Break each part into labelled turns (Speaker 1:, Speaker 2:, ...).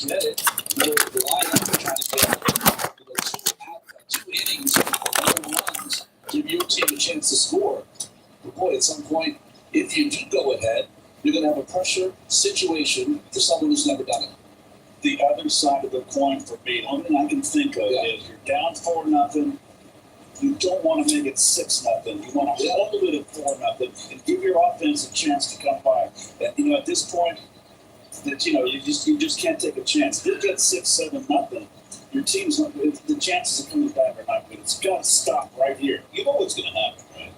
Speaker 1: get it. You're relying on trying to get two innings of no runs, give your team a chance to score. But boy, at some point, if you do go ahead, you're going to have a pressure situation for someone who's never done it.
Speaker 2: The other side of the coin for me, the only thing I can think of is you're down 4-0. You don't want to make it 6-0. You want to hold it at 4-0 and give your offense a chance to come by. And, at this point, that you just can't take a chance. If you get 6-7-0, your team's the chances of coming back are not good. It's got to stop right here. You know what's going to happen, right?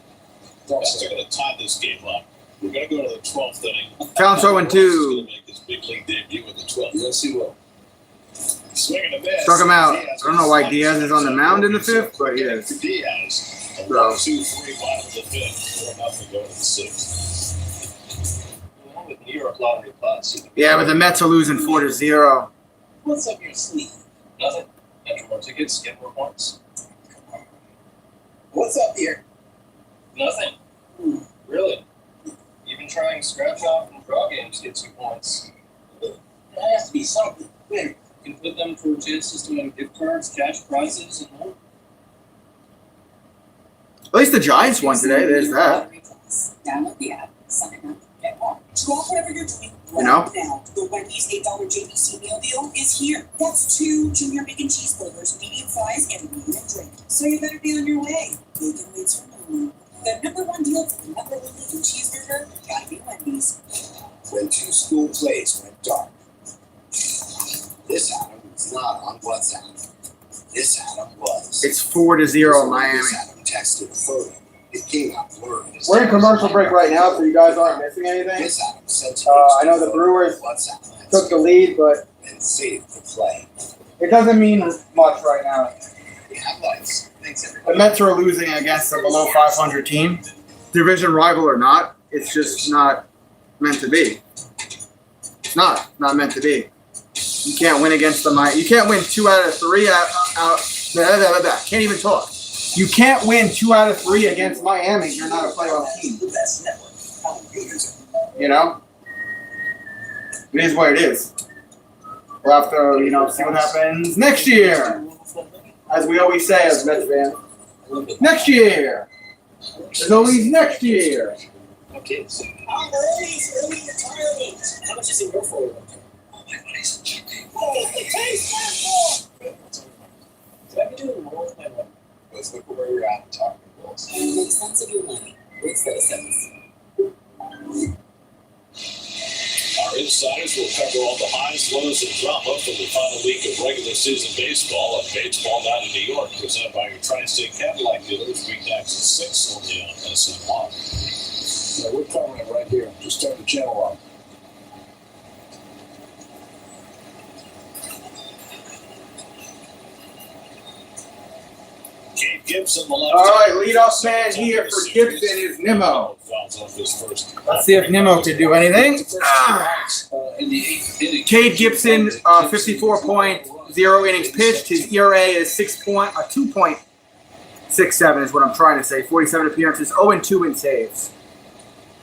Speaker 2: They're going to tie this game up. We're going to go to the 12th inning.
Speaker 3: Counts 0-2.
Speaker 2: He's going to make his big league debut in the 12th.
Speaker 1: Yes, he will.
Speaker 2: Swinging a miss.
Speaker 3: Struck him out. I don't know why Diaz is on the mound in the 5th, but he is.
Speaker 2: Diaz. A
Speaker 3: So.
Speaker 2: 1-2-3 bottom of the 5th. 4-0 go to the 6th.
Speaker 1: With New York lottery bus.
Speaker 3: Yeah, but the Mets are losing 4-0.
Speaker 1: What's up your sleeve? Nothing. Enter more tickets, get more points. What's up here? Nothing. Really? Even trying scratch off and draw games gets you points. There has to be something. Where? You can put them for chances to win gift cards, cash prizes, and more.
Speaker 3: At least the Giants won today. There's that.
Speaker 4: Download the app, sign up, get more. Draw whatever you're doing
Speaker 3: You know?
Speaker 4: right now. The Wendy's $8 JVC meal deal is here. That's 2 junior bacon cheeseburgers, medium fries, and a medium drink. So you better be on your way. Bacon waits for no one. The #1 deal for the #1 bacon cheeseburger, gotta be Wendy's.
Speaker 5: When 2 school plays went dark. This Adam was not on WhatsApp. This Adam was.
Speaker 3: It's 4-0 Miami.
Speaker 5: This Adam texted a photo. It came out blurry.
Speaker 3: We're in commercial break right now, so you guys aren't missing anything.
Speaker 5: This Adam sent
Speaker 3: I know the Brewers
Speaker 5: WhatsApp
Speaker 3: took the lead, but
Speaker 5: and saved the play.
Speaker 3: it doesn't mean much right now.
Speaker 5: The headlights. Thanks
Speaker 3: The
Speaker 5: everybody.
Speaker 3: Mets are losing against a below 500 team. Division rival or not, it's just not meant to be. It's not meant to be. You can't win against the Miami. You can't win 2 out of 3 Can't even talk. You can't win 2 out of 3 against Miami. You're not a playoff team.
Speaker 4: The best network.
Speaker 3: You know? It is what it is. We'll have to, see what happens next year. As we always say as Mets fans. Next year. There's always next year.
Speaker 1: Okay.
Speaker 4: I'm early retirement.
Speaker 1: How much is in your 401k?
Speaker 4: Oh, my money's cheap. Oh, the taste
Speaker 1: Did I be doing more with my money?
Speaker 5: Let's look where you're at and talk to goals.
Speaker 4: and make sense of your money with citizens.
Speaker 2: Our insiders will cover all the highs, lows, and drama from the final week of regular season baseball at Baseball Night in New York, presented by your Tri-State Cadillac dealers, weeknights at 6 only on SNY.
Speaker 1: Yeah, we're covering it right here. Just turn the channel on.
Speaker 2: Cade Gibson, the left.
Speaker 3: All right, leadoff man here for Gibson is Nimmo.
Speaker 2: Fouls off his first.
Speaker 3: Let's see if Nimmo can do anything.
Speaker 1: In the 8th inning.
Speaker 3: Cade Gibson, 54.0 innings pitched. His ERA is 2.67 is what I'm trying to say. 47 appearances, 0-2 in saves.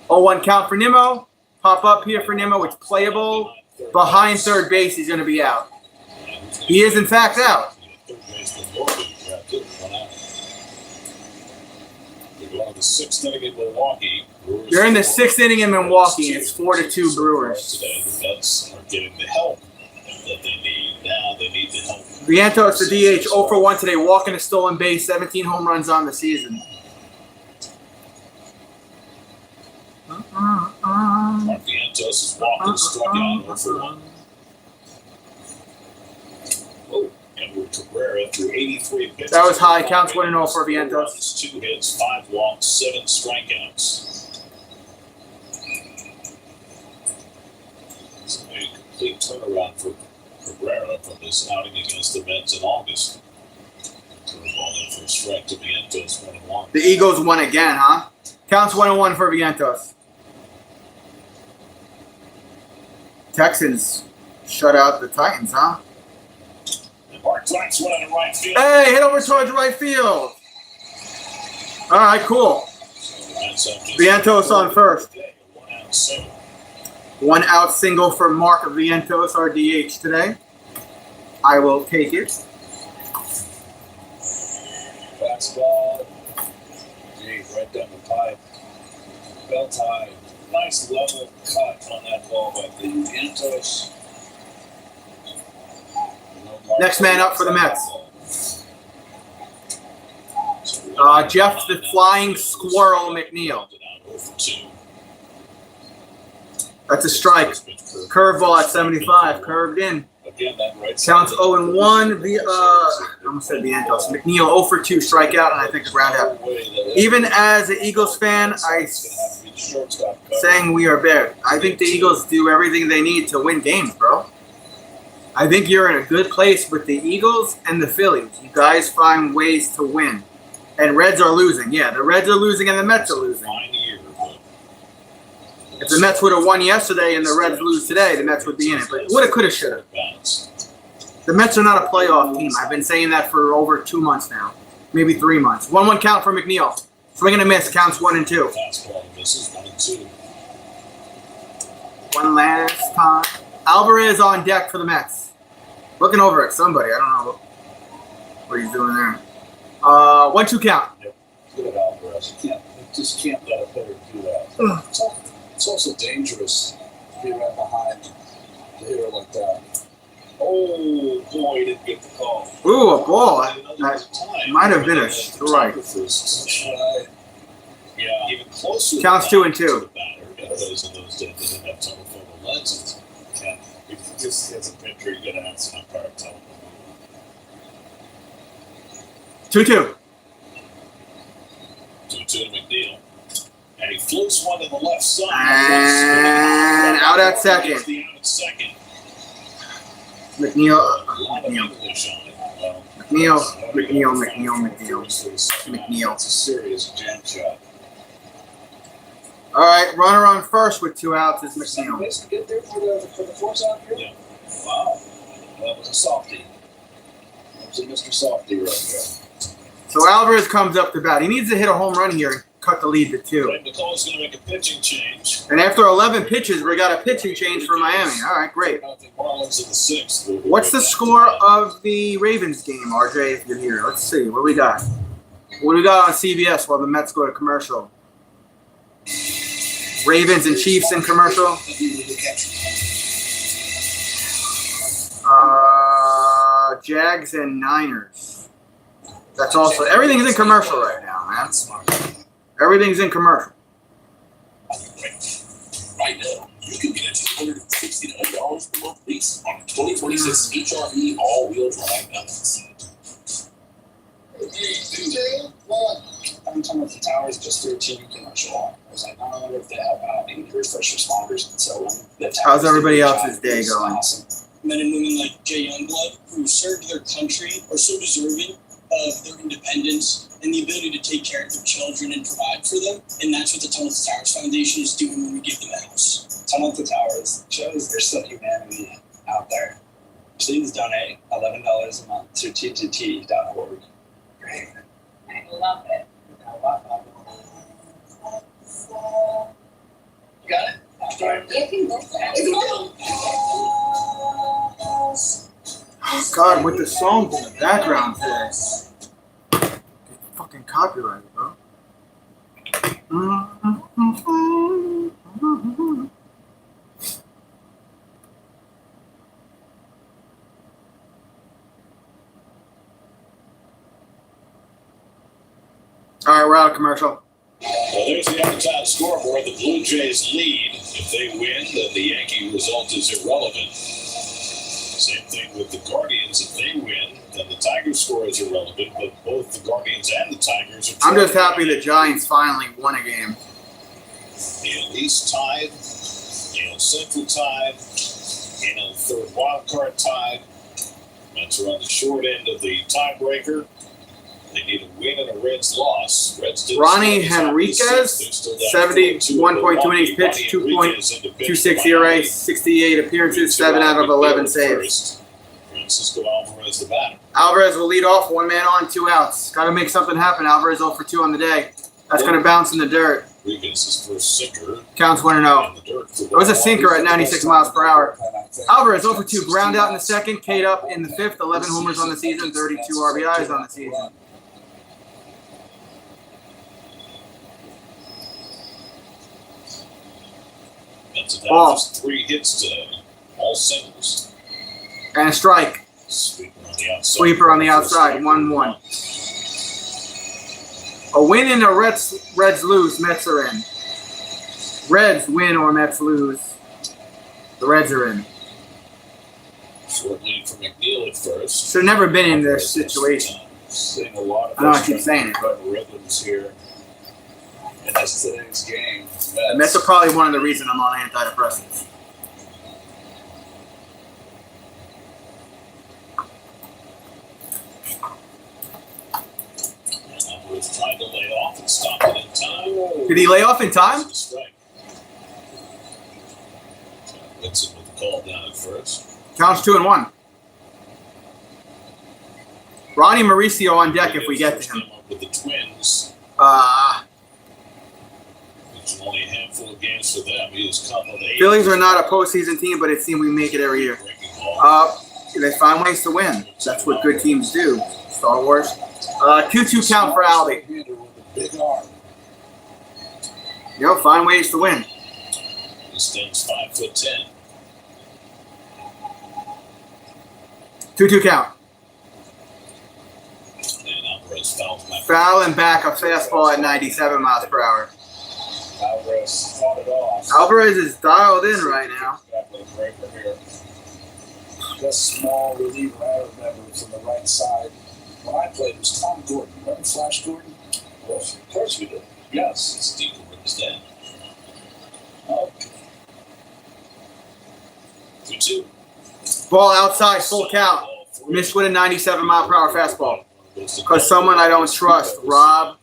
Speaker 3: 0-1 count for Nimmo. Pop up here for Nimmo. It's playable. Behind third base, he's going to be out. He is, in fact, out.
Speaker 2: Third baseman Morgan grabbed it, went out. They go on the 6th inning in Milwaukee. Brewers
Speaker 3: They're in the
Speaker 2: score.
Speaker 3: 6th inning in Milwaukee. It's 4-2 Brewers.
Speaker 2: Today, the Mets are getting the help that they need. Now they need the help.
Speaker 3: Vientos, the DH, 0 for 1 today, walking a stolen base, 17 home runs on the season.
Speaker 2: Mark Vientos is walking, struck out 0 for 1. Oh, Edward Cabrera threw 83 pitches.
Speaker 3: That was high. Counts 1-0 for Vientos.
Speaker 2: 2 hits, 5 walks, 7 strikeouts. It's a complete turnaround for Cabrera from his outing against the Mets in August. Threw the ball in for a strike to Vientos, 1-1.
Speaker 3: The Eagles won again, huh? Counts 1-1 for Vientos. Texans shut out the Titans, huh?
Speaker 2: And Mark Twain's one in right field.
Speaker 3: Hey, hit over towards right field. All right, cool. Vientos on first.
Speaker 2: 1 out, 7.
Speaker 3: 1 out single for Mark Vientos, our DH today. I will take it.
Speaker 2: Fastball. Gee, right down the pipe. Belt high. Nice level cut on that ball by the Vientos.
Speaker 3: Next man up for the Mets. Jeff the Flying Squirrel McNeil. That's a strike. Curveball at 75. Curved in. Counts 0-1. I almost said Vientos. McNeil 0 for 2 strikeout, and I think a ground out. Even as an Eagles fan, saying we are bad. I think the Eagles do everything they need to win games, bro. I think you're in a good place with the Eagles and the Phillies. You guys find ways to win. And Reds are losing. Yeah, the Reds are losing and the Mets are losing. If the Mets would have won yesterday and the Reds lose today, the Mets would be in it. But woulda, coulda, shoulda. The Mets are not a playoff team. I've been saying that for over 2 months now. Maybe 3 months. 1-1 count for McNeil. Swing and a miss. Counts 1 and 2. One last time. Alvarez on deck for the Mets. Looking over at somebody. I don't know what he's doing there. 1-2 count.
Speaker 2: Good at Alvarez. You just can't let a player do that.
Speaker 1: It's also dangerous to be right behind the hitter like that.
Speaker 2: Oh, boy, he didn't get the call.
Speaker 3: Ooh, a ball. That might have been a strike.
Speaker 2: Yeah, even closer.
Speaker 3: Counts 2 and 2.
Speaker 2: Those that didn't have telephoto lenses. And if he just gets a picture, you're going to have some umpire telephone.
Speaker 3: 2-2.
Speaker 2: 2-2 to McNeil. And he floats one to the left side.
Speaker 3: And out at second. McNeil. McNeil.
Speaker 2: It's a serious jam shot.
Speaker 3: All right, runner on first with 2 outs is McNeil.
Speaker 1: Nice to get there for the force out here.
Speaker 2: Yeah. Wow. That was a softie. That was a Mr. Softie right there.
Speaker 3: So Alvarez comes up to bat. He needs to hit a home run here and cut the lead to 2.
Speaker 2: Right, Nicole's going to make a pitching change.
Speaker 3: And after 11 pitches, we got a pitching change for Miami. All right, great.
Speaker 2: Marlins in the 6th.
Speaker 3: What's the score of the Ravens game, RJ, if you're here? Let's see. What do we got? What do we got on CBS while the Mets go to commercial? Ravens and Chiefs in commercial. Jags and Niners. That's also everything's in commercial right now, man. Everything's in commercial.
Speaker 1: Right now, you can get a $269 per month lease on a 2026 HRV all-wheel drive Elvis.
Speaker 6: I'm talking about the towers just through a TV commercial. I was like, I wonder if they have any first responders and so on.
Speaker 3: How's everybody else's day going?
Speaker 6: Awesome. Men and women like Jay Youngblood who served their country are so deserving of their independence and the ability to take care of their children and provide for them. And that's what the Tunnel to Towers Foundation is doing when we give them a house. Tunnel to Towers shows there's still humanity out there. Please donate $11 a month to ttt.org. Great.
Speaker 7: I love it.
Speaker 6: You got it?
Speaker 3: God, with the songs in the background today. Fucking copyrighted, bro. All right, we're out of commercial.
Speaker 2: Well, there's the outside scoreboard. The Blue Jays lead. If they win, then the Yankee result is irrelevant. Same thing with the Guardians. If they win, then the Tigers score is irrelevant. But both the Guardians and the Tigers are.
Speaker 3: I'm just happy the Giants finally won a game.
Speaker 2: NL East tied. NL Central tied. NL third wild card tied. Mets are on the short end of the tiebreaker. They need a win and a Reds loss.
Speaker 3: Ronnie Henriquez, 71.2 innings pitched, 2.26 ERA, 68 appearances, 7 out of 11 saves.
Speaker 2: Francisco Alvarez, the batter.
Speaker 3: Alvarez will lead off, 1 man on, 2 outs. Got to make something happen. Alvarez 0 for 2 on the day. That's going to bounce in the dirt.
Speaker 2: Rodriguez, his first sinker.
Speaker 3: Counts 1-0.
Speaker 2: In the dirt.
Speaker 3: It was a sinker at 96 miles per hour. Alvarez over 2, ground out in the second, K'd up in the fifth, 11 homers on the season, 32 RBIs on the season. Ball.
Speaker 2: That's 3 hits today, all singles.
Speaker 3: And a strike.
Speaker 2: Sweeper on the outside.
Speaker 3: 1-1. A win and a Reds lose, Mets are in. Reds win or Mets lose, the Reds are in.
Speaker 2: Short lead for McNeil at first.
Speaker 3: Should have never been in this situation.
Speaker 2: Seeing a lot of
Speaker 3: I know I keep saying it, but
Speaker 2: rhythms here.
Speaker 1: And that's today's game.
Speaker 3: the Mets are probably one of the reasons I'm on antidepressants.
Speaker 2: Alvarez tried to lay off and stop it in time.
Speaker 3: Did he lay off in time?
Speaker 2: Strike. Vincent with the call down at first.
Speaker 3: Counts 2-1. Ronnie Mauricio on deck if we get to him.
Speaker 2: Came up with the Twins. It's only a handful of games for them. He was caught on 8.
Speaker 3: Phillies are not a postseason team, but it seems we make it every year. They find ways to win. That's what good teams do. Star Wars. 2-2 count for Albie.
Speaker 1: Big arm.
Speaker 3: Find ways to win.
Speaker 2: He stands 5'10".
Speaker 3: 2-2 count.
Speaker 2: And Alvarez fouls back.
Speaker 3: Foul and back a fastball at 97 miles per hour.
Speaker 2: Alvarez fought it off.
Speaker 3: Alvarez is dialed in right now.
Speaker 1: Just small reliever I remember from the right side. When I played, it was Tom Gordon. Remember Flash Gordon? Well, of course we did.
Speaker 2: Yes, it's Steve Gordon's dad.
Speaker 1: Okay.
Speaker 2: 2-2.
Speaker 3: Ball outside, full count. Missed with a 97 mile per hour fastball. Because someone I don't trust, Rob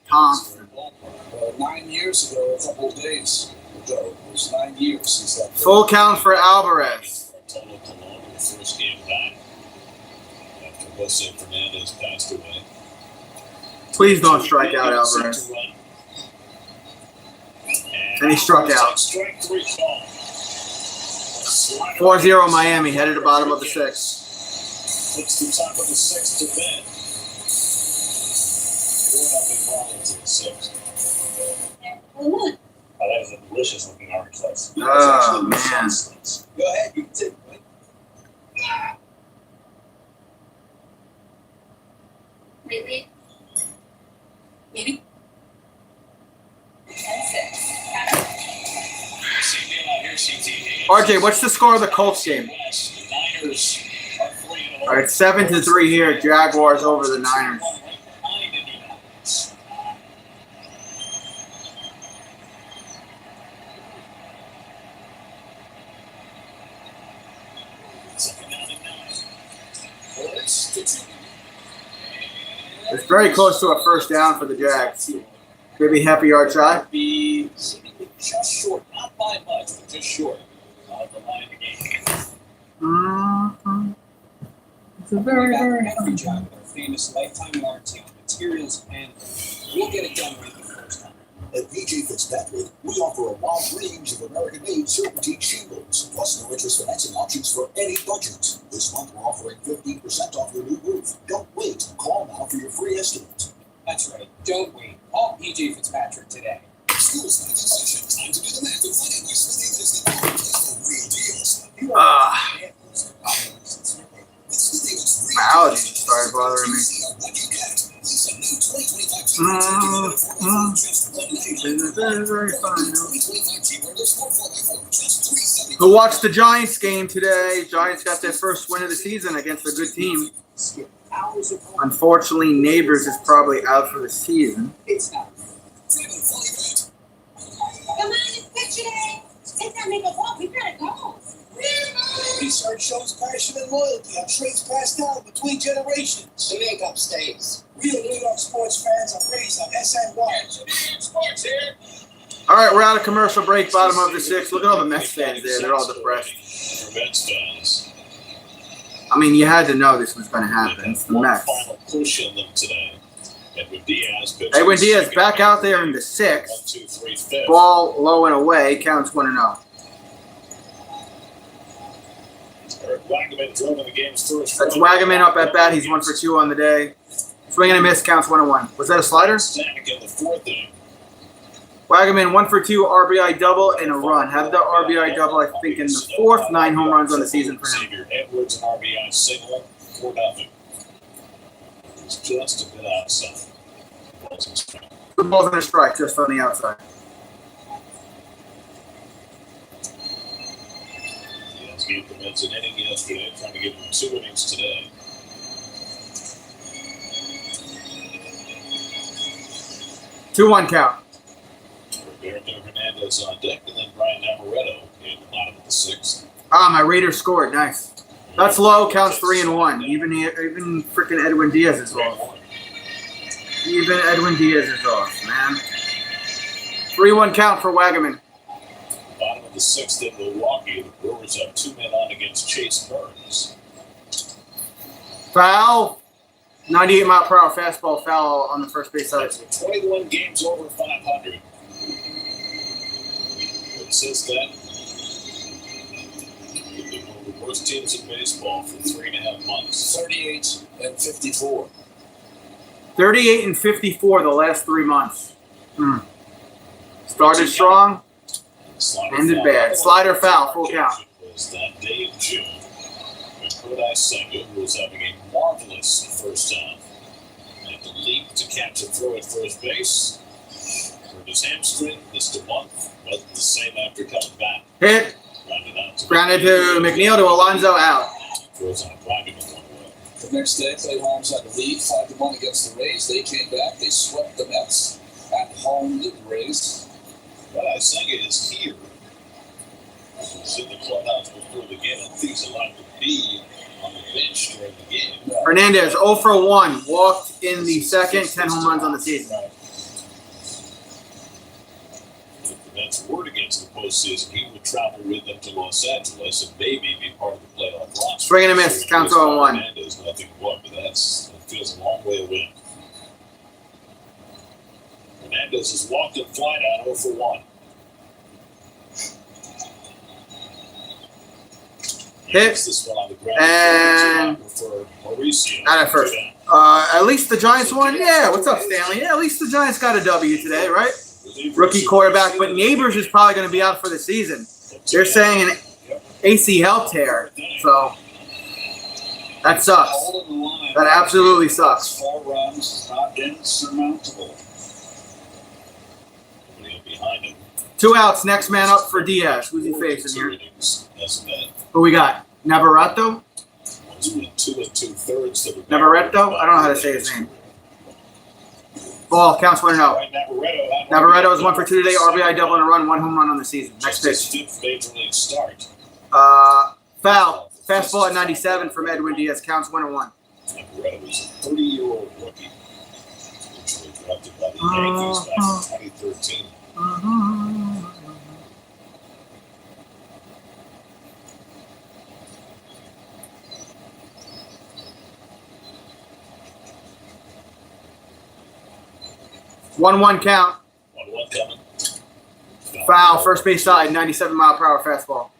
Speaker 3: Thompson.
Speaker 1: 9 years ago, a couple of days ago, it was 9 years since that.
Speaker 3: Full count for Alvarez.
Speaker 2: Bartolo Colon in the first game back after Jose Fernandez passed away.
Speaker 3: Please don't strike out Alvarez. And he struck out.
Speaker 2: Strike 3 call.
Speaker 3: 4-0 Miami, headed to the bottom of the 6th.
Speaker 2: Puts the top of the 6th to bed. 4-0 Rollins in the 6th.
Speaker 4: Oh,
Speaker 2: that is a delicious looking orange slice.
Speaker 3: Oh, man.
Speaker 1: Go ahead, you can take it.
Speaker 4: maybe.
Speaker 3: RJ, what's the score of the Colts game? All right, 7-3 here. Jaguars over the Niners. It's very close to a first down for the Jags. Maybe happy yard shy.
Speaker 2: Be just short, not by much, but just short of the line of the game.
Speaker 3: Mm-hmm. It's a
Speaker 6: Very job with our famous lifetime warranty on materials and we'll get it done right the first time.
Speaker 7: At PJ Fitzpatrick, we offer a wide range of American-made Certainty shingles, plus no interest financing options for any budget. This month, we're offering 15% off your new roof. Don't wait. Call now for your free estimate.
Speaker 6: That's right. Don't wait. Call PJ Fitzpatrick today.
Speaker 7: School's not in session. Time to do the math and find out which Steve is the real deals.
Speaker 3: My allergies started bothering me. Very fun. Who watched the Giants game today? Giants got their first win of the season against a good team. Unfortunately, Neighbors is probably out for the season.
Speaker 4: Come on, it's picture day. Take that make a walk. We gotta go.
Speaker 1: Research shows passion and loyalty are traits passed down between generations.
Speaker 5: The makeup stays.
Speaker 1: Real New York sports fans are raised on SNY. Sports here.
Speaker 3: All right, we're out of commercial break, bottom of the 6th. Look at all the Mets fans there. They're all depressed.
Speaker 2: For Mets fans.
Speaker 3: I mean, you had to know this was going to happen. It's the
Speaker 2: One
Speaker 3: Mets.
Speaker 2: final push in them today. Edwin Diaz pitches.
Speaker 3: Edwin Diaz back out there in the 6th.
Speaker 2: 1, 2, 3, 5th.
Speaker 3: Ball low and away. Counts 1-0.
Speaker 2: Eric Wagaman drove in the game's first.
Speaker 3: That's Wagaman up at bat. He's 1 for 2 on the day. Swing and a miss. Counts 1-1. Was that a slider?
Speaker 2: Stanek in the 4th inning.
Speaker 3: Wagaman 1 for 2 RBI double and a run. Had the RBI double, I think, in the 4th. 9 home runs on the season for him.
Speaker 2: Xavier Edwards, an RBI single, 4-0. It's just a bit outside.
Speaker 3: Two balls and a strike just on the outside.
Speaker 2: Diaz gave the Mets an inning yesterday, trying to give them 2 innings today.
Speaker 3: Two-one count.
Speaker 2: Roberto Hernandez on deck, and then Brian Navarretto in the bottom of the 6th.
Speaker 3: My Raiders scored. Nice. That's low. Counts 3-1. Even freaking Edwin Diaz is off. Even Edwin Diaz is off, man. 3-1 count for Wagaman.
Speaker 2: Bottom of the 6th in Milwaukee, the Brewers have 2 men on against Chase Burns.
Speaker 3: Foul. 98-mile-per-hour fastball foul on the first base side.
Speaker 2: That's 21 games over 500. But since then, they've been one of the worst teams in baseball for 3.5 months.
Speaker 1: 38 and 54.
Speaker 3: 38 and 54 the last 3 months. Started strong, ended bad. Slider foul, full count.
Speaker 2: Was that day in June when Kodai Senga, who was having a marvelous first half, had to leap to catch a throw at first base. Hurt his hamstring, missed a month, but the same after coming back.
Speaker 3: Hit. Grounded to McNeil to Alonso out.
Speaker 2: Throws on a grinding one way.
Speaker 1: The next day, Clay Holmes had to lead 5-1 against the Rays. They came back. They swept the Mets at home to the Rays.
Speaker 2: Kodai Senga is here. He was in the clubhouse before the game. I think he's allowed to be on the bench during the game.
Speaker 3: Hernandez 0 for 1. Walked in the 2nd. 10 home runs on the season.
Speaker 2: If the Mets were to get to the postseason, he would travel with them to Los Angeles and maybe be part of the playoff roster.
Speaker 3: Swing and a miss. Counts 0-1.
Speaker 2: Hernandez, nothing but that feels a long way away. Hernandez has walked and fly down 0 for 1.
Speaker 3: Hit.
Speaker 2: This one on the ground
Speaker 3: And
Speaker 2: for Mauricio.
Speaker 3: not at first. At least the Giants won. Yeah, what's up, Stanley? Yeah, at least the Giants got a W today, right? Rookie quarterback, but Neighbors is probably going to be out for the season. They're saying an ACL tear, so that sucks. That absolutely sucks.
Speaker 2: 4 runs is not insurmountable. Behind him.
Speaker 3: 2 outs. Next man up for Diaz. Who's he facing here?
Speaker 2: That's bad.
Speaker 3: Who we got? Navarretto?
Speaker 2: One's been 2 2/3.
Speaker 3: Navarretto? I don't know how to say his name. Ball counts 1-0. Navarretto is 1 for 2 today. RBI double and a run. 1 home run on the season. Next pitch.
Speaker 2: Major league start.
Speaker 3: Foul. Fastball at 97 from Edwin Diaz. Counts 1-1.
Speaker 2: Navarretto is a 30-year-old rookie. Originally drafted by the Yankees back in 2013.
Speaker 3: One count.
Speaker 2: 1-1 coming.
Speaker 3: Foul. First base side. 97-mile-per-hour fastball.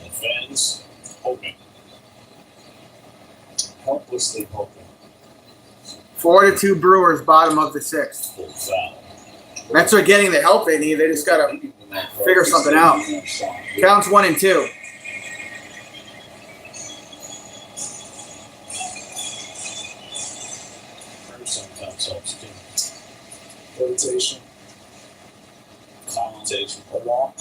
Speaker 2: And fans hoping.
Speaker 1: Helplessly hoping.
Speaker 3: 4-2 Brewers, bottom of the 6th.
Speaker 2: Full foul.
Speaker 3: Mets are getting the help they need. They just got to figure something out. Counts 1 and 2.
Speaker 2: Sometimes helps too.
Speaker 1: Rotation.
Speaker 2: Commentation. A walk.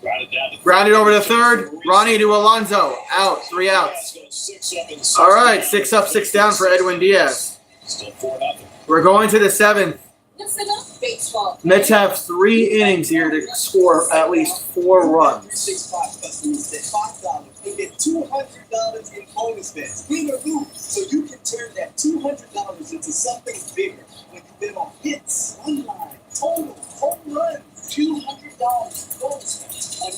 Speaker 2: Grounded down to
Speaker 3: Grounded over to third. Ronnie to Alonso. Out. 3 outs.
Speaker 2: 6 up in the
Speaker 3: All right. 6 up, 6 down for Edwin Diaz.
Speaker 2: Still 4-0.
Speaker 3: We're going to the 7th.
Speaker 4: What's enough baseball?
Speaker 3: Mets have 3 innings here to score at least 4 runs.
Speaker 6: 6 customers get $5 and get $200 in bonus bets. Win or lose, so you can turn that $200 into something bigger when you bet on hits, run line, total, home runs, $200 bonus bets on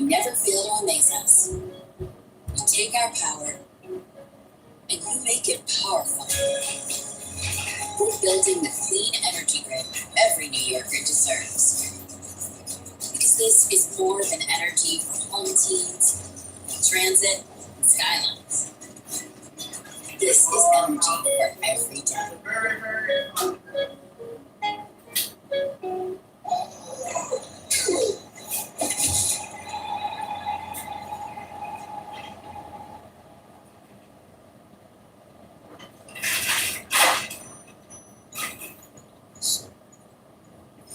Speaker 4: never fail to amaze us. You take our power and you make it powerful. We're building the clean energy grid every New Yorker deserves. Because this is more than energy for home teams, transit, and skylines. This is energy for every day.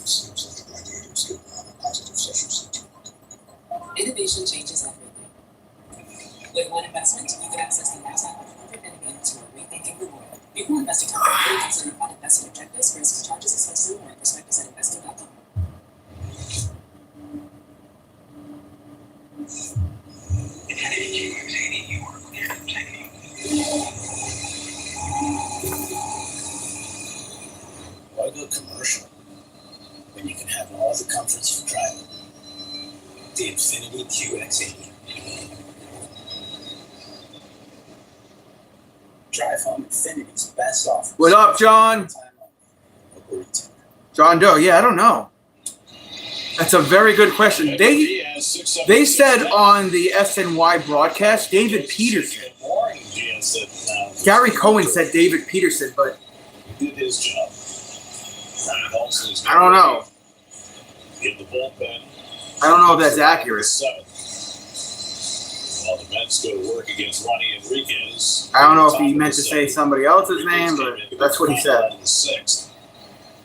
Speaker 7: Seems like the gladiators give out a positive social sentiment.
Speaker 4: Innovation changes everything. With one investment, you can access the NASDAQ 100 innovators who are rethinking the world. Equal investing time is considered on investment objectives, risks, charges, expenses, and more. Prospectus at investing.com.
Speaker 5: Why go commercial when you can have all the comforts for driving? The Infiniti QX80. Drive home Infiniti's best offer.
Speaker 3: What up, John? John Doe. Yeah, I don't know. That's a very good question. They said on the SNY broadcast, David Peterson. Gary Cohen said David Peterson, but
Speaker 2: He did his job.
Speaker 3: I don't know.
Speaker 2: In the bullpen.
Speaker 3: I don't know if that's accurate.
Speaker 2: Seventh. While the Mets go to work against Ronnie Enriquez.
Speaker 3: I don't know if he meant to say somebody else's name, but that's what he said.
Speaker 2: The sixth.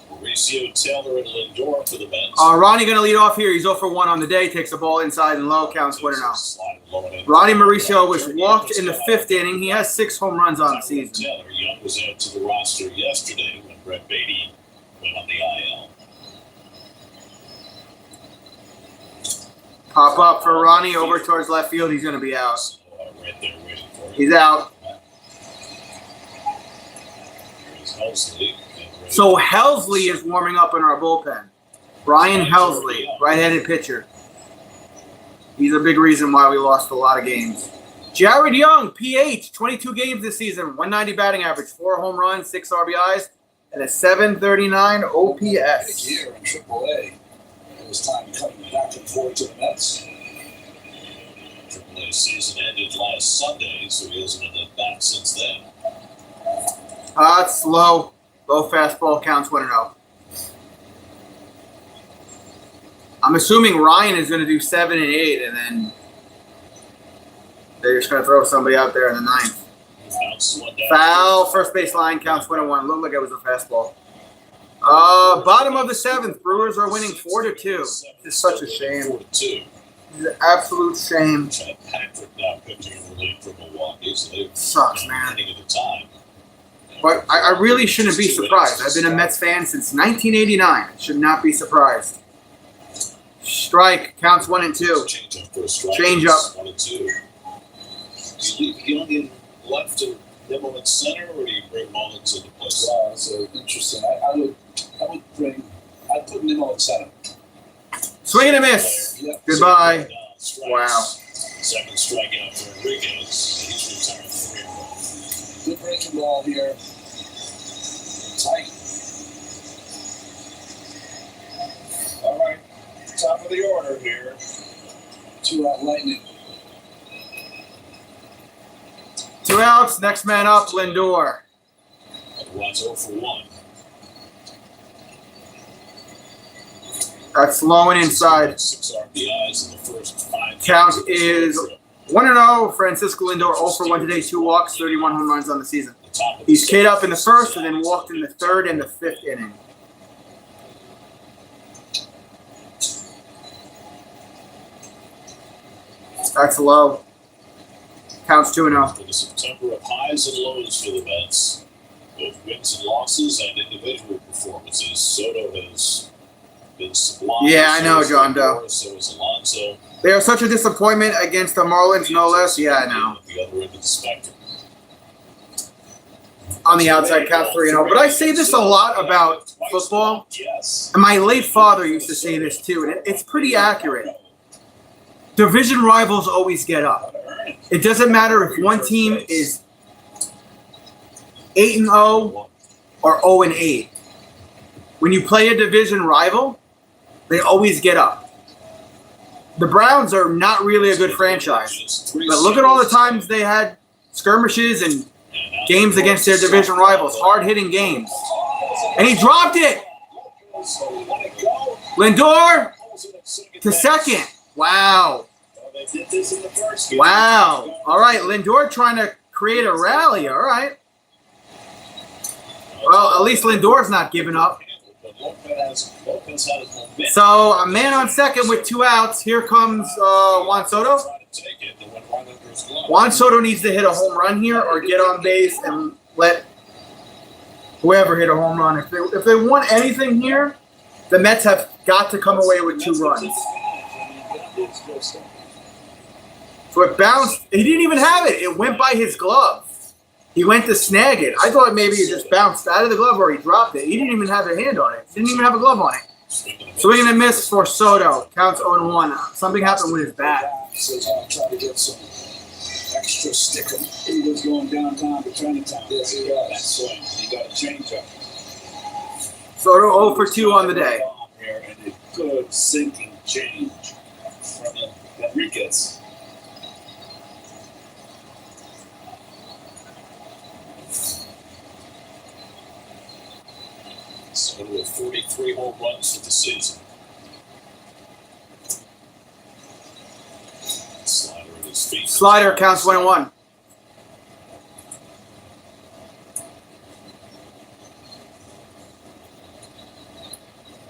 Speaker 2: Mauricio Taylor and Lindor for the Mets.
Speaker 3: Ronnie going to lead off here. He's 0 for 1 on the day. Takes the ball inside and low. Counts 1-0. Ronnie Mauricio was walked in the 5th inning. He has 6 home runs on the season.
Speaker 2: Taylor Young was out to the roster yesterday when Brett Beatty went on the IL.
Speaker 3: Pop up for Ronnie over towards left field. He's going to be out.
Speaker 2: So, right there waiting for him.
Speaker 3: He's out.
Speaker 2: Here's Helsley.
Speaker 3: So Helsley is warming up in our bullpen. Brian Helsley, right-handed pitcher. He's a big reason why we lost a lot of games. Jared Young, PH, 22 games this season, 190 batting average, 4 home runs, 6 RBIs, and a 739 OPS.
Speaker 1: Year in AAA. It was time coming back and forth to the Mets.
Speaker 2: AAA season ended last Sunday, so he hasn't been at bat since then.
Speaker 3: It's low. Low fastball, counts 1-0. I'm assuming Ryan is going to do 7 and 8, and then they're just going to throw somebody out there in the 9th. Foul, first base line, counts 1-1. Looked like it was a fastball. Bottom of the 7th, Brewers are winning 4-2. It's such a shame.
Speaker 2: 4-2.
Speaker 3: It's an absolute shame.
Speaker 2: Patrick now pitching in relief from Milwaukee, so they
Speaker 3: Sucks, man.
Speaker 2: ending at the time.
Speaker 3: But I really shouldn't be surprised. I've been a Mets fan since 1989. Should not be surprised. Strike, counts 1 and 2.
Speaker 2: Change up for a strike.
Speaker 3: Change up.
Speaker 2: 1 and 2. Do you leave Young in left and Nimmo in center, or do you bring Mullins into place?
Speaker 1: Wow, that's interesting. I'd put Nimmo in center.
Speaker 3: Swing and a miss.
Speaker 1: Yep.
Speaker 3: Goodbye.
Speaker 2: Strikes.
Speaker 3: Wow.
Speaker 2: Second strikeout for Enriquez. He's retired 3-1.
Speaker 1: Good breaking ball here. Tight.
Speaker 2: All right, top of the order here.
Speaker 1: 2-out Lightning.
Speaker 3: 2 outs. Next man up, Lindor.
Speaker 2: Otherwise 0 for 1.
Speaker 3: That's low and inside.
Speaker 2: 6 RBIs in the first 5.
Speaker 3: Count is 1-0. Francisco Lindor 0 for 1 today. 2 walks, 31 home runs on the season. He's K'd up in the 1st and then walked in the 3rd and the 5th inning. That's low. Counts 2-0.
Speaker 2: For the September of highs and lows for the Mets, both wins and losses and individual performances. Soto has been sublime.
Speaker 3: Yeah, I know, John Doe.
Speaker 2: So is Alonso.
Speaker 3: They are such a disappointment against the Marlins, no less. Yeah, I know.
Speaker 2: At the other end of the spectrum.
Speaker 3: On the outside, counts 3-0. But I say this a lot about football.
Speaker 2: Yes.
Speaker 3: And my late father used to say this too, and it's pretty accurate. Division rivals always get up. It doesn't matter if one team is 8-0 or 0-8. When you play a division rival, they always get up. The Browns are not really a good franchise, but look at all the times they had skirmishes and games against their division rivals, hard-hitting games. And he dropped it. Lindor to second. Wow. Wow. All right, Lindor trying to create a rally. All right. Well, at least Lindor's not giving up. So a man on second with 2 outs. Here comes Juan Soto. Juan Soto needs to hit a home run here or get on base and let whoever hit a home run. If they want anything here, the Mets have got to come away with 2 runs. So it bounced. He didn't even have it. It went by his glove. He went to snag it. I thought maybe it just bounced out of the glove or he dropped it. He didn't even have a hand on it. He didn't even have a glove on it. Swing and a miss for Soto. Counts 0-1. Something happened with his bat.
Speaker 2: So try to get some extra stickum. He was going downtown to Chinatown. Yes, he got that swing. He got a change up.
Speaker 3: Soto 0 for 2 on the day.
Speaker 2: And a good sinking change from Enriquez.
Speaker 1: Soto with 43 home runs for the season. Slider at his feet.
Speaker 3: Slider counts 1-1.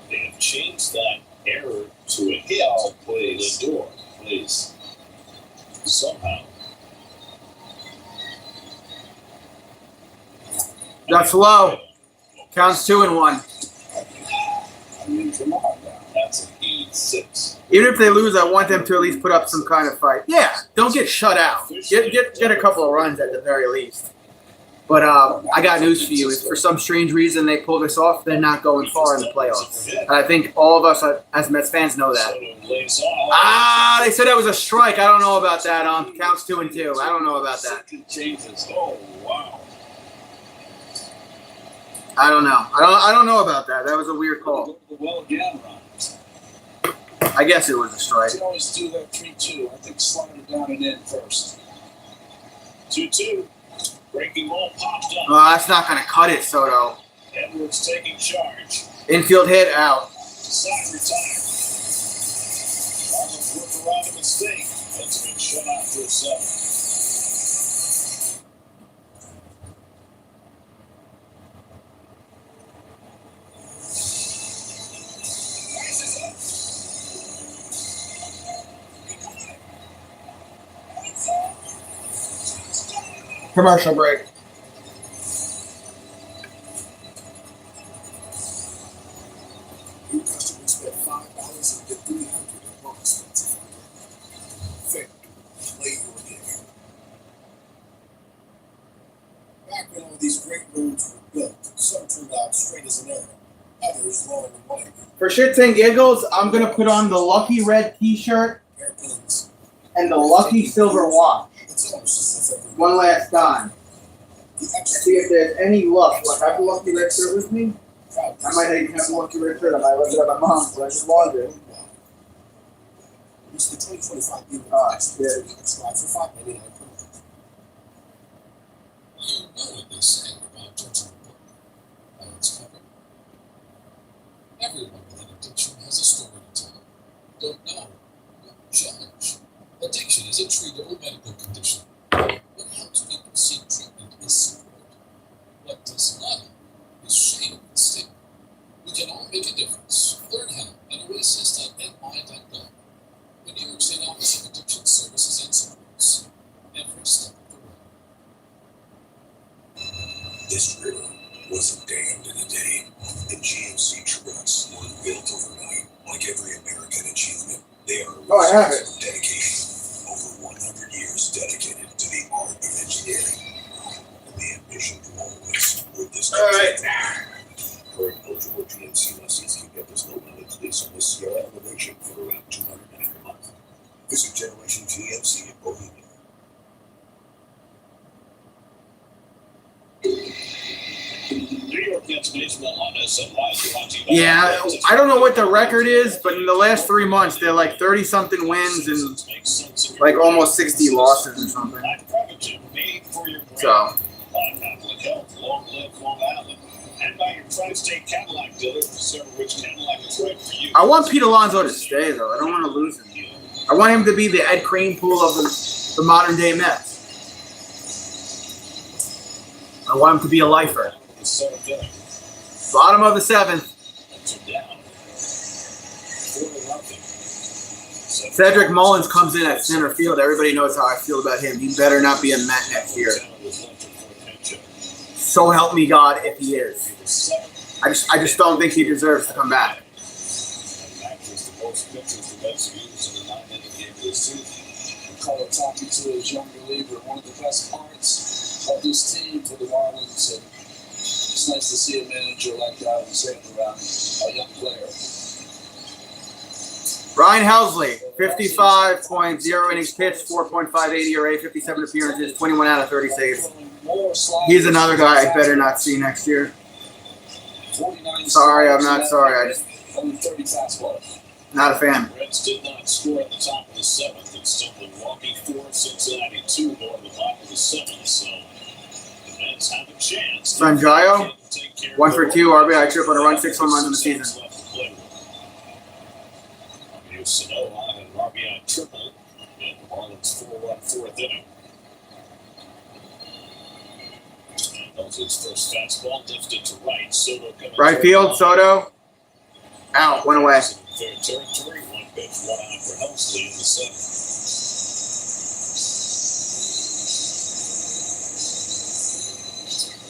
Speaker 1: They have changed that error to a hit. Plays Lindor. Plays somehow.
Speaker 3: That's low. Counts 2-1.
Speaker 2: I mean, come on now.
Speaker 1: That's an 8-6.
Speaker 3: Even if they lose, I want them to at least put up some kind of fight. Yeah, don't get shut out. Get a couple of runs at the very least. But I got news for you. If for some strange reason they pull this off, they're not going far in the playoffs. And I think all of us as Mets fans know that. They said that was a strike. I don't know about that. Counts 2-2. I don't know about that.
Speaker 2: Changes. Oh, wow.
Speaker 3: I don't know. I don't know about that. That was a weird call.
Speaker 2: Well again, Ron.
Speaker 3: I guess it was a strike.
Speaker 1: They always do that 3-2. I think slide it down and in first. 2-2. Breaking ball popped up.
Speaker 3: That's not going to cut it, Soto.
Speaker 1: Edwards taking charge.
Speaker 3: Infield hit out.
Speaker 1: Side retired. Marlins work around a mistake. That's been shut out for a 7.
Speaker 3: Commercial break.
Speaker 7: New customers spend $5 and get $300 in more expensive. Fair. Play your game. Back when all these great roads were built, some turned out straight as an arrow, others rolling away.
Speaker 3: For shits and giggles, I'm going to put on the Lucky Red t-shirt
Speaker 7: Hairpins.
Speaker 3: and the Lucky Silver watch.
Speaker 7: It's almost as if every
Speaker 3: One last time.
Speaker 7: the
Speaker 3: See if there's any luck. What, have the Lucky Red shirt with me? I might even have the Lucky Red shirt. I might look it at my mom's, but I just wanted it.
Speaker 7: It's the 2025 year
Speaker 3: yeah.
Speaker 7: subscribe for $5.99 per month.
Speaker 5: You know what they say about judging a book by its cover. Everyone with an addiction has a story to tell. Don't know. Don't judge. Addiction is a treatable medical condition. What helps people seek treatment is support. What does not is shame and stigma. We can all make a difference. Learn how at oasis.ny.gov. The New York State Office of Addiction Services and Supports. Every step of the way.
Speaker 7: This river wasn't dammed in a day, and GMC trucks weren't built overnight. Like every American achievement, they are
Speaker 3: Oh, I have it.
Speaker 7: of dedication. Over 100 years dedicated to the art of engineering and the ambition to always move this
Speaker 3: All right.
Speaker 7: Current eligible GMC lessees can get this low mileage lease on the Sierra Elevation for around $200 a month. Visit Generation GMC in Bohemia.
Speaker 2: New York gets baseball on us and
Speaker 3: Yeah, I don't know what the record is, but in the last 3 months, they're like 30-something wins and like almost 60 losses or something. So,
Speaker 2: Long live Long Island. And by your Tri-State Cadillac dealer, discover which Cadillac is right for you.
Speaker 3: I want Pete Alonso to stay, though. I don't want to lose him. I want him to be the Ed Kranepool of the modern-day Mets. I want him to be a lifer. Bottom of the 7th. Cedric Mullins comes in at center field. Everybody knows how I feel about him. He better not be a Met next year. So help me God if he is. I just don't think he deserves to come back.
Speaker 1: Color talking to his young reliever, one of the best parts of this team for the Marlins. And it's nice to see a manager like that who's hanging around a young player.
Speaker 3: Ryan Helsley, 55.0 innings pitched, 4.58 ERA, 57 appearances, 21 out of 30 saves. He's another guy I better not see next year. Sorry, I'm not sorry. I just
Speaker 1: only 30 fastballs.
Speaker 3: Not a fan.
Speaker 2: Reds did not score at the top of the 7th. It's still Milwaukee 4, Cincinnati 2 more at the top of the 7th. So the Reds have a chance.
Speaker 3: Sanjayo, 1 for 2, RBI triple, and a run, 6 home runs in the season.
Speaker 2: Sanoa and RBI triple. And the Marlins 4-1 4th inning. And that was his first fastball lifted to right. Soto coming
Speaker 3: Right field, Soto. Out, went away.
Speaker 2: Third territory, 1 pitch, 1 out for Helsley in the 7th.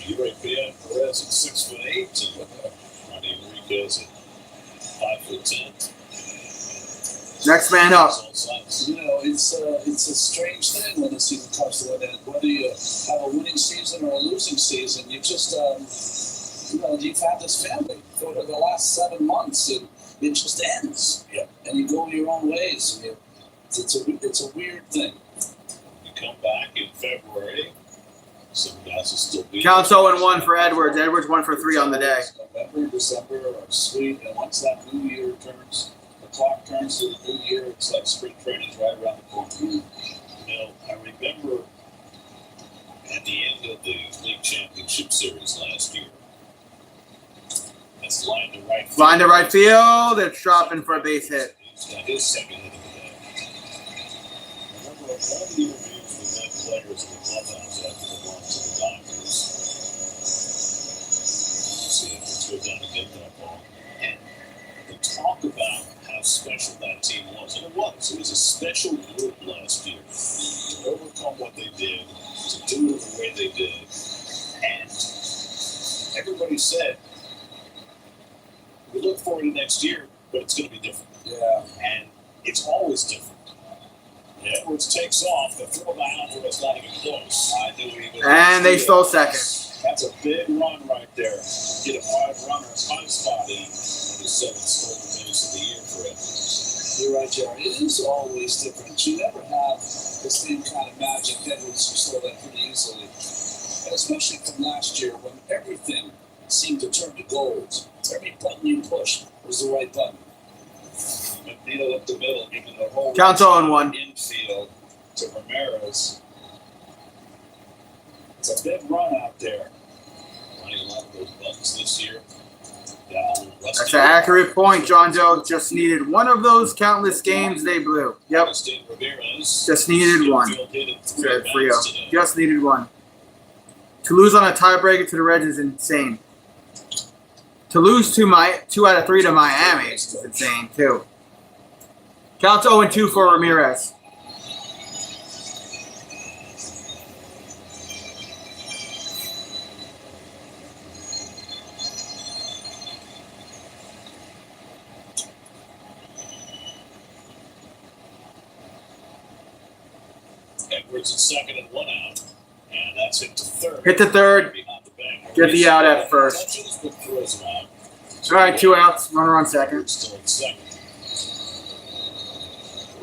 Speaker 2: Uribe Perez at 6'8", and Ronnie Enriquez at 5'10".
Speaker 3: Next man up.
Speaker 1: You know, it's a strange thing when the season comes to an end. Whether you have a winning season or a losing season, you just, you've had this family for the last 7 months, and it just ends.
Speaker 2: Yeah.
Speaker 1: And you go your own ways. And it's a weird thing.
Speaker 2: You come back in February, some guys will still be.
Speaker 3: Counts 0-1 for Edwards. Edwards 1 for 3 on the day.
Speaker 1: November, December are sweet, and once that new year turns, the clock turns to the new year, it's like spring training's right around the corner.
Speaker 2: You know, I remember at the end of the league championship series last year, that's line to right field.
Speaker 3: Line to right field. It's dropping for a base hit.
Speaker 2: He's got his second hit of the day. I remember all the interviews with Met players in the clubhouse after they went to the Dodgers. See if it's good down to get that ball. And the talk about how special that team was. And it was. It was a special group last year to overcome what they did, to do it the way they did. And everybody said, we look forward to next year, but it's going to be different.
Speaker 1: Yeah.
Speaker 2: And it's always different. When Edwards takes off, the throw by Alvarez not even close. I knew he was.
Speaker 3: And they stole second.
Speaker 2: That's a big run right there. Get a 5-runner, 5-spot in on his 7th stolen base of the year for Edwards.
Speaker 1: You're right, Jerry. It is always different. You never have the same kind of magic. Edwards stole that pretty easily. And especially from last year when everything seemed to turn to gold. Every button you pushed was the right button.
Speaker 2: McNeil up the middle, giving the whole
Speaker 3: Counts 0-1.
Speaker 2: infield to Ramirez. It's a big run out there. Running a lot of those buttons this year.
Speaker 3: That's an accurate point, John Joe. Just needed one of those countless games they blew. Yep. Just needed one. Said Frio. Just needed one. To lose on a tiebreaker to the Reds is insane. To lose 2 out of 3 to Miami is insane, too. Counts 0-2 for Ramirez.
Speaker 2: Edwards at second and 1 out. And that's hit to third.
Speaker 3: Hit to third. Get the out at first. All right, 2 outs. Runner on second.
Speaker 2: Still at second.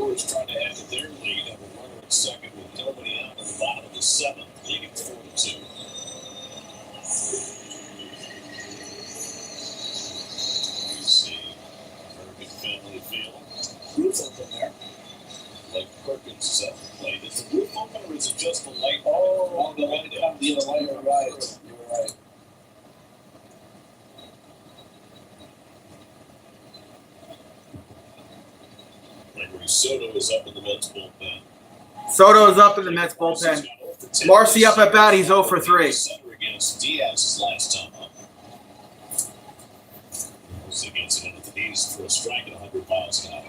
Speaker 2: Brewers trying to add to their lead, have a runner at second with nobody out at the bottom of the seventh, leading 4-2. You see American Family Field.
Speaker 1: Roof open there.
Speaker 2: Like Perkins is at the plate. Is the roof open or is it just the light?
Speaker 1: Oh, the light comes in. The light, you're right. You're right.
Speaker 2: Gregory Soto is up in the Mets bullpen.
Speaker 3: Soto's up in the Mets bullpen. Marcy up at bat. He's 0 for 3.
Speaker 2: Center against Diaz's last time up. Was against him at the knees for a strike at 100 miles an hour.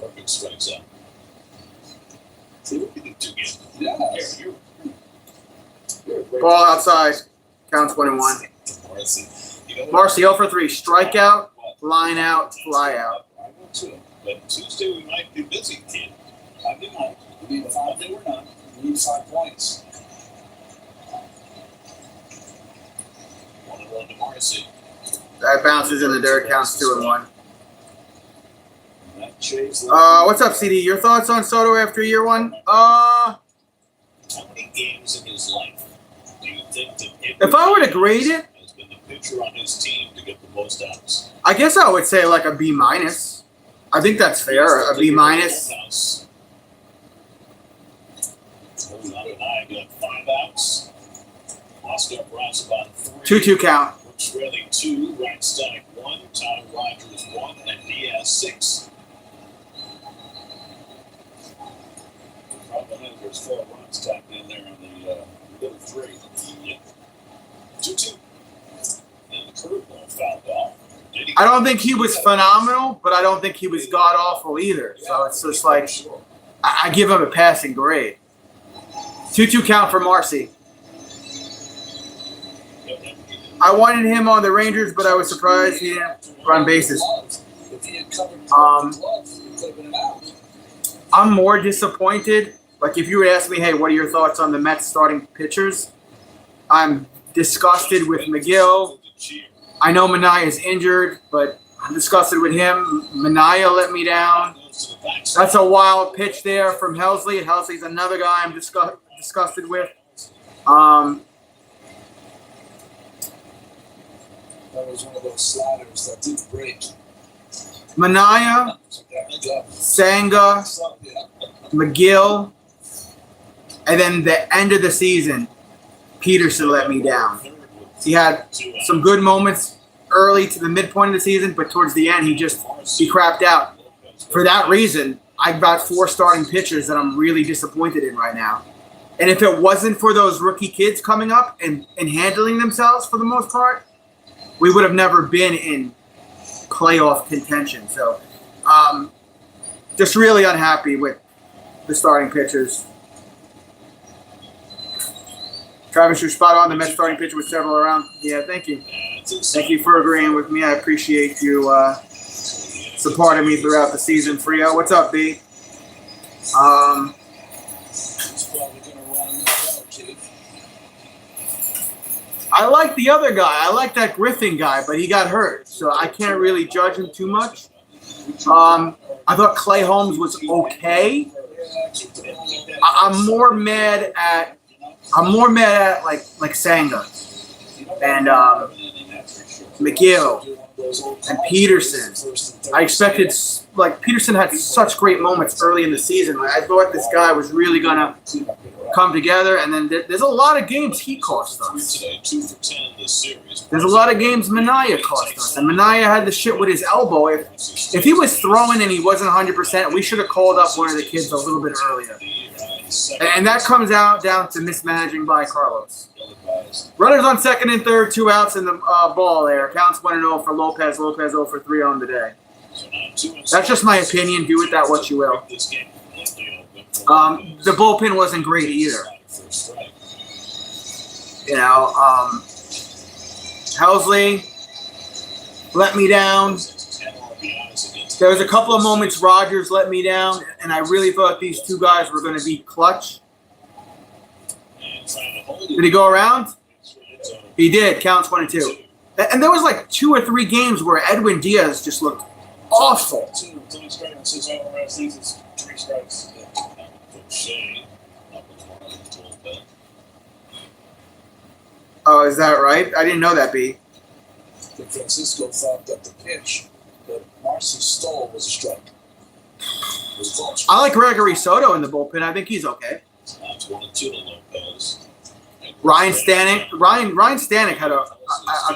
Speaker 2: Perkins strikes out. See what we did two games.
Speaker 1: Yeah.
Speaker 2: You're a great
Speaker 3: Ball outside. Count 21.
Speaker 2: Marcy. You know what?
Speaker 3: Marcy 0 for 3. Strikeout, line out, fly out.
Speaker 2: I will too. But Tuesday we might be busy, kid.
Speaker 1: I do not. We need 5 day or not. We need 5 points.
Speaker 2: 1-1 to Marcy.
Speaker 3: That bounces in the dirt. Counts 2-1.
Speaker 2: That Chase.
Speaker 3: What's up, CD? Your thoughts on Soto after year 1?
Speaker 2: How many games in his life do you think that
Speaker 3: If I were to grade it,
Speaker 2: has been the pitcher on his team to get the most outs?
Speaker 3: I guess I would say like a B-. I think that's fair. A B-.
Speaker 2: Oh, I got 5 outs. Oscar Brazaban 3.
Speaker 3: 2-2 count.
Speaker 2: Brooks Raley 2. Ryan Stanek 1. Tyler Rogers 1. And Diaz 6. There's 4 runs tacked in there on the little 3. Yeah. 2-2. And the curveball fouled off.
Speaker 3: I don't think he was phenomenal, but I don't think he was god-awful either. So it's just like, I give him a passing grade. 2-2 count for Marcy. I wanted him on the Rangers, but I was surprised he didn't run bases.
Speaker 1: If he had covered the glove, it could have been an out.
Speaker 3: I'm more disappointed. Like, if you would ask me, hey, what are your thoughts on the Mets starting pitchers? I'm disgusted with McGill. I know Minaya is injured, but I'm disgusted with him. Minaya let me down. That's a wild pitch there from Helsley. Helsley's another guy I'm disgusted with.
Speaker 1: That was one of those sliders that didn't break.
Speaker 3: Minaya, Sanga, McGill, and then the end of the season, Peterson let me down. He had some good moments early to the midpoint of the season, but towards the end, he crapped out. For that reason, I've got 4 starting pitchers that I'm really disappointed in right now. And if it wasn't for those rookie kids coming up and handling themselves for the most part, we would have never been in playoff contention. So, just really unhappy with the starting pitchers. Travis, you're spot on. The Mets starting pitcher with several around. Yeah, thank you. Thank you for agreeing with me. I appreciate you supporting me throughout the season. Frio, what's up, B?
Speaker 1: He's probably going to run the show, kid.
Speaker 3: I like the other guy. I like that Griffin guy, but he got hurt, so I can't really judge him too much. I thought Clay Holmes was okay. I'm more mad at like Sanga and McGill and Peterson. I expected, like, Peterson had such great moments early in the season. I thought this guy was really gonna come together, and then there's a lot of games he cost us. There's a lot of games Minaya cost us, and Minaya had the shit with his elbow. If he was throwing and he wasn't 100%, we should have called up one of the kids a little bit earlier. And that comes down to mismanaging by Carlos. Runners on second and third, 2 outs in the ball there. Counts 1-0 for Lopez. Lopez 0 for 3 on the day. That's just my opinion. Do with that what you will. The bullpen wasn't great either. You know, Helsley let me down. There was a couple of moments Rogers let me down, and I really thought these 2 guys were going to be clutch.
Speaker 2: trying to hold it.
Speaker 3: Did he go around?
Speaker 2: It's a
Speaker 3: He did. Count 22. And there was like 2 or 3 games where Edwin Diaz just looked awful.
Speaker 2: 2. 3 strikes. 6 overalls. Thinks it's 3 strikes. Shea. Up with one of the tool bit.
Speaker 3: Oh, is that right? I didn't know that, B.
Speaker 1: San Francisco fogged up the pitch, but Marcy Stoll was a strike. It was close.
Speaker 3: I like Gregory Soto in the bullpen. I think he's okay.
Speaker 2: That's 1-2 to Lopez.
Speaker 3: Ryan Stanek had a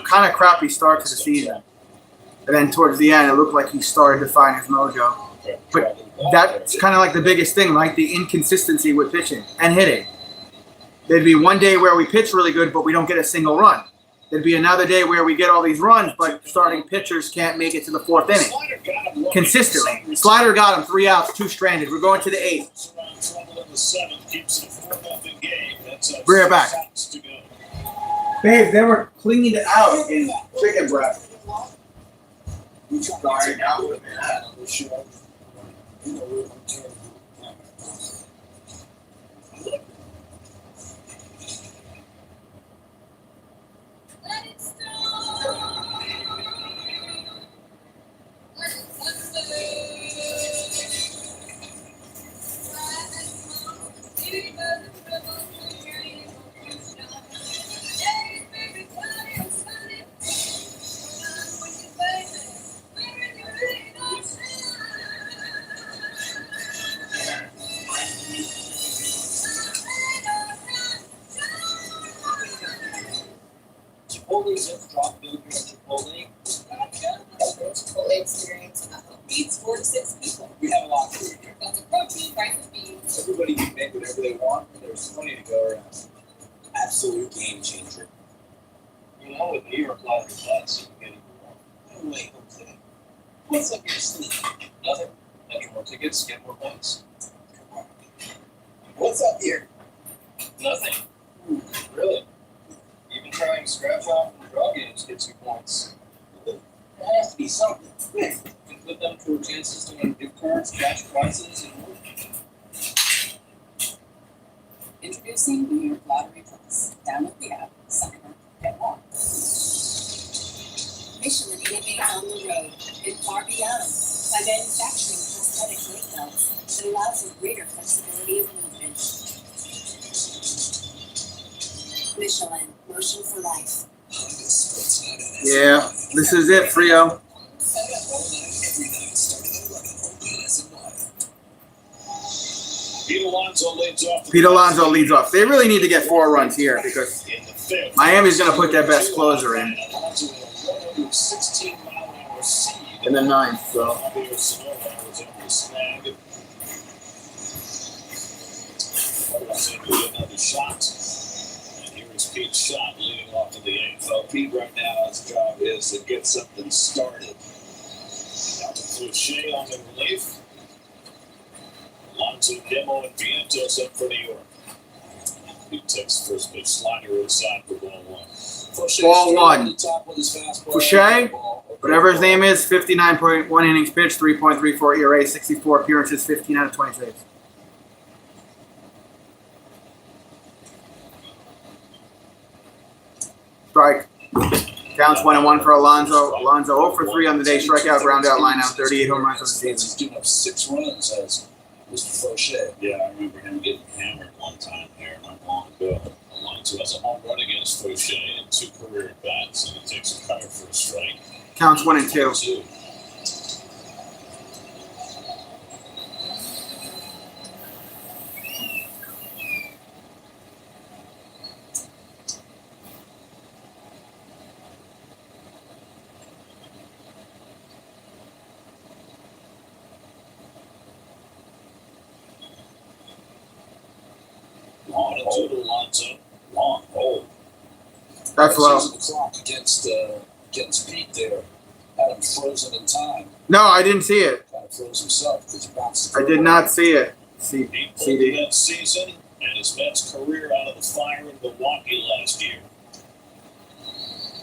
Speaker 3: kind of crappy start to the season. And then towards the end, it looked like he started to find his mojo. But that's kind of like the biggest thing, right? The inconsistency with pitching and hitting. There'd be one day where we pitch really good, but we don't get a single run. There'd be another day where we get all these runs, but starting pitchers can't make it to the 4th inning. Consistently. Slider got him 3 outs, 2 stranded. We're going to the 8th. Bring it back. Babe, they were cleaned out in chicken breast. Sorry, now with that.
Speaker 1: Chipotle's have dropped food here at Chipotle.
Speaker 4: Chipotle experience feeds 4 to 6 people.
Speaker 1: We have a lot of food here.
Speaker 4: Lots of protein, rice and beans.
Speaker 1: Everybody can make whatever they want, and there's plenty to go around. Absolute game changer.
Speaker 2: You know, with New York lottery butts, you can get even more.
Speaker 1: No way, hopefully. What's up your sleeve?
Speaker 2: Nothing. Enter more tickets, get more points.
Speaker 1: Come on. What's up here?
Speaker 2: Nothing. Really? Even trying scratch off and draw games gets you points.
Speaker 1: There has to be something.
Speaker 2: You can put them toward chances to win gift cards, cash prizes, and more.
Speaker 4: Introducing New York Lottery Plus. Download the app, sign up, get more. Michelin innovates on the road and far beyond by manufacturing prosthetic weight belts that allow for greater flexibility of movement. Michelin, motion for life.
Speaker 3: Yeah, this is it, Frio.
Speaker 2: Pete Alonso leads off.
Speaker 3: Pete Alonso leads off. They really need to get 4 runs here because
Speaker 2: In the 5th.
Speaker 3: Miami's going to put their best closer in.
Speaker 2: Alonso with a 116-mile-an-hour seed.
Speaker 3: In the 9th, so.
Speaker 2: Javier Sonora was able to snag. Was able to get another shot. And here is Pete's shot leading off to the 8th.
Speaker 1: So Pete right now, his job is to get something started.
Speaker 2: Now to Fouché on the relief. Alonso, Demo, and Vientos up for New York. Pete takes first pitch, slider inside for ball 1.
Speaker 3: Ball 1.
Speaker 1: Fouché,
Speaker 3: Fouché, whatever his name is, 59.1 innings pitched, 3.34 ERA, 64 appearances, 15 out of 26. Strike. Counts 1-1 for Alonso. Alonso 0 for 3 on the day, strikeout, ground out, line out, 38 home runs on the season.
Speaker 1: He's given up 6 runs as Mr. Fouché.
Speaker 2: Yeah, I remember him getting hammered one time here not long ago. Alonso has a home run against Fouché and 2 career at-bats, and he takes a cutter for a strike.
Speaker 3: Counts 1 and 2.
Speaker 2: 2. Long and 2 to Alonso. Long hold.
Speaker 3: That's low.
Speaker 1: Using the clock against Pete there. Had him frozen in time.
Speaker 3: No, I didn't see it.
Speaker 1: Kind of froze himself because he bounced the
Speaker 3: I did not see it.
Speaker 2: He pulled the
Speaker 3: CD.
Speaker 2: Mets season and his Mets career out of the fire in Milwaukee last year.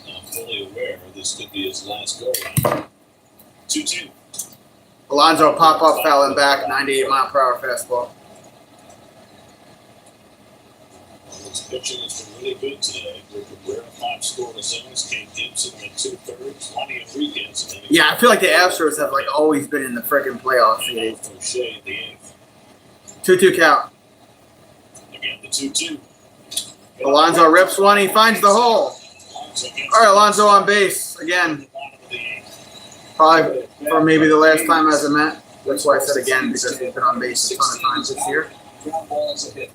Speaker 2: I'm fully aware this could be his last go-around. 2-2.
Speaker 3: Alonso pop-up fell in back, 98 mile per hour fastball.
Speaker 2: His pitching has been really good today. We're Cabrera 5 scoreless innings. Kate Gibson went 2/3. Plenty of weekends.
Speaker 3: Yeah, I feel like the Astros have like always been in the freaking playoffs.
Speaker 2: O'Shea in the 8th.
Speaker 3: 2-2 count.
Speaker 2: Again, the 2-2.
Speaker 3: Alonso rips one. He finds the hole. All right, Alonso on base again. Probably for maybe the last time as a Met. That's why I said again, because he's been on base a ton of times this year.
Speaker 1: Ground ball is a hit.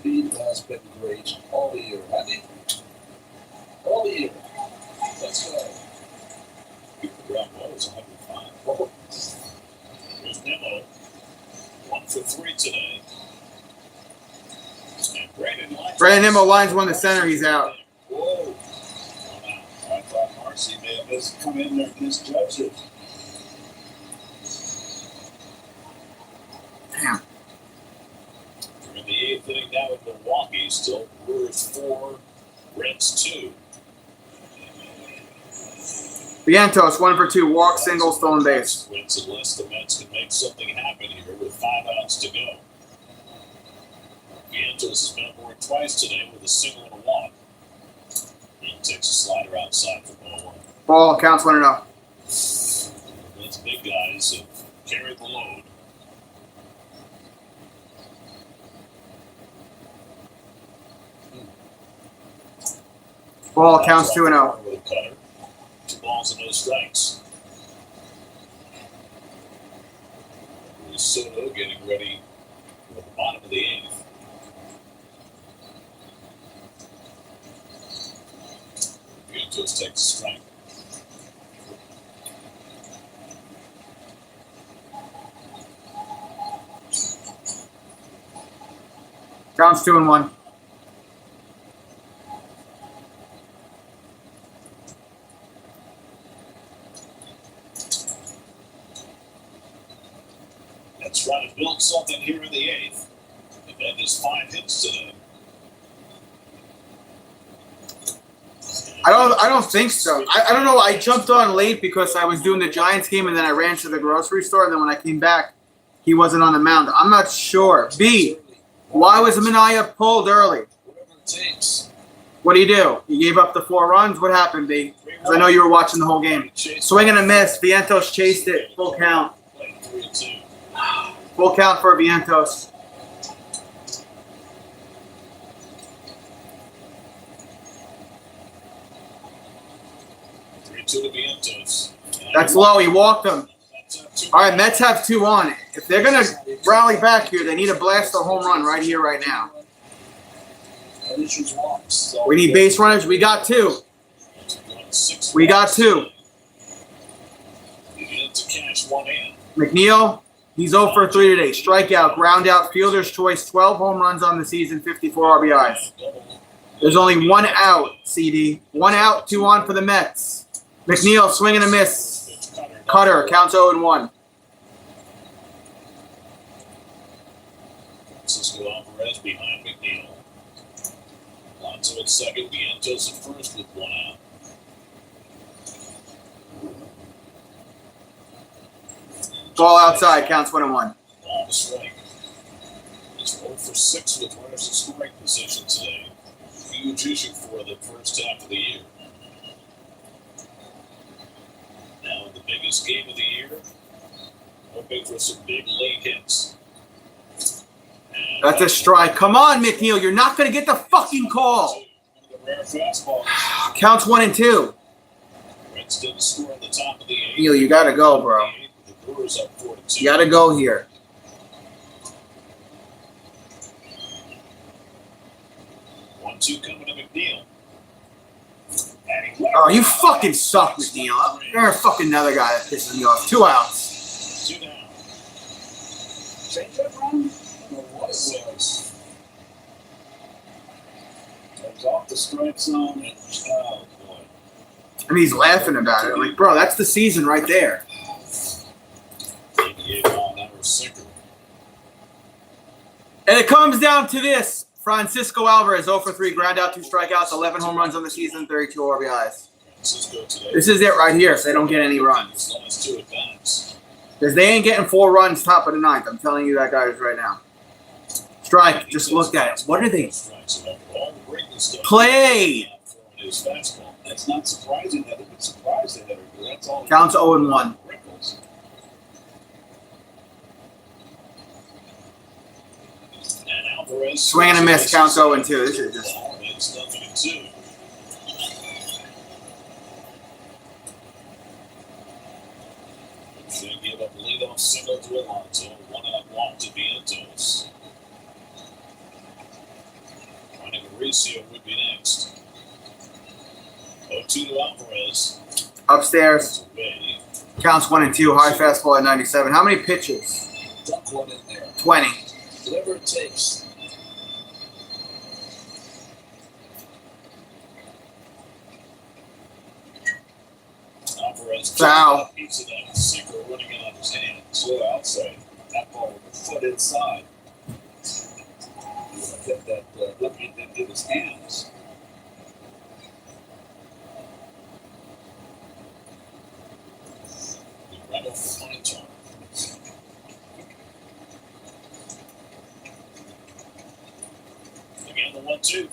Speaker 1: He has been great all year, hasn't he? All year. Let's go.
Speaker 2: The ground ball is 105. Here's Nimmo. 1 for 3 today. And
Speaker 3: Brandon Nimmo lines one to center. He's out.
Speaker 2: Whoa. I thought Marcy may have come in there and misjudged it.
Speaker 3: Damn.
Speaker 2: We're in the 8th inning now in Milwaukee. Still Brewers 4, Reds 2.
Speaker 3: Vientos 1 for 2. Walk, single, stolen base.
Speaker 2: Wins unless the Mets can make something happen here with 5 outs to go. Vientos has been aboard twice today with a single and a walk. He takes a slider outside for ball 1.
Speaker 3: Ball counts 1-0.
Speaker 2: Those big guys have carried the load.
Speaker 3: Ball counts 2-0.
Speaker 2: With a cutter. 2 balls and no strikes. Soto getting ready for the bottom of the 8th. Vientos takes a strike.
Speaker 3: Counts 2-1.
Speaker 2: Let's try to build something here in the 8th. And then there's 5 hits today.
Speaker 3: I don't think so. I don't know. I jumped on late because I was doing the Giants game and then I ran to the grocery store and then when I came back, he wasn't on the mound. I'm not sure. B, why was Minaya pulled early?
Speaker 1: Whatever it takes.
Speaker 3: What do you do? You gave up the 4 runs? What happened, B? Because I know you were watching the whole game. Swing and a miss. Vientos chased it. Full count.
Speaker 2: Played 3-2.
Speaker 3: Full count for Vientos.
Speaker 2: To the Vientos.
Speaker 3: That's low. He walked him. All right, Mets have 2 on. If they're going to rally back here, they need to blast a home run right here, right now. We need base runners. We got 2. We got 2. McNeil, he's 0 for 3 today. Strikeout, ground out, fielder's choice, 12 home runs on the season, 54 RBIs. There's only 1 out, CD. 1 out, 2 on for the Mets. McNeil, swing and a miss. Cutter, counts 0-1.
Speaker 2: Francisco Alvarez behind McNeil. Alonso at second, Vientos at first with 1 out.
Speaker 3: Ball outside, counts 1-1.
Speaker 2: On the strike. It's 0 for 6 with runners in scoring position today. Huge issue for the first half of the year. Now in the biggest game of the year, hoping for some big late hits. And
Speaker 3: That's a strike. Come on, McNeil. You're not going to get the fucking call.
Speaker 2: the rare fastball.
Speaker 3: Counts 1 and 2.
Speaker 2: Reds didn't score in the top of the 8th.
Speaker 3: Neil, you got to go, bro.
Speaker 2: The Brewers up 4-2.
Speaker 3: You got to go here.
Speaker 2: 1-2 coming to McNeil.
Speaker 3: Oh, you fucking suck, McNeil. You're fucking another guy that pisses me off. 2 outs.
Speaker 2: 2 down.
Speaker 1: Change up run? I don't know what it was.
Speaker 2: Comes off the strike zone. And, oh, boy.
Speaker 3: And he's laughing about it. I'm like, bro, that's the season right there.
Speaker 2: 88 mile an hour sinker.
Speaker 3: And it comes down to this. Francisco Alvarez, 0 for 3, ground out, 2 strikeouts, 11 home runs on the season, 32 RBIs.
Speaker 2: Francisco today.
Speaker 3: This is it right here if they don't get any runs.
Speaker 2: His last 2 at bats.
Speaker 3: Because they ain't getting 4 runs top of the 9th. I'm telling you that, guys, right now. Strike. Just looked at it. What are they? Play.
Speaker 2: His fastball. That's not surprising that they've been surprised they never do. That's all.
Speaker 3: Counts 0-1.
Speaker 2: And Alvarez
Speaker 3: Swing and a miss. Counts 0-2. This is just.
Speaker 2: It's nothing and 2. Should give up a leadoff single to Alonso. 1-out walk to Vientos. Running Mauricio would be next. 0-2 to Alvarez.
Speaker 3: Upstairs.
Speaker 2: Away.
Speaker 3: Counts 1-2. High fastball at 97. How many pitches?
Speaker 1: Dunk one in there.
Speaker 3: 20.
Speaker 1: Whatever it takes.
Speaker 2: Alvarez.
Speaker 3: Foul.
Speaker 2: Piece of that sinker running in on his hands. Well, outside. That ball with the foot inside. Looking at that in his hands. Right off the money turn. Again, the 1-2.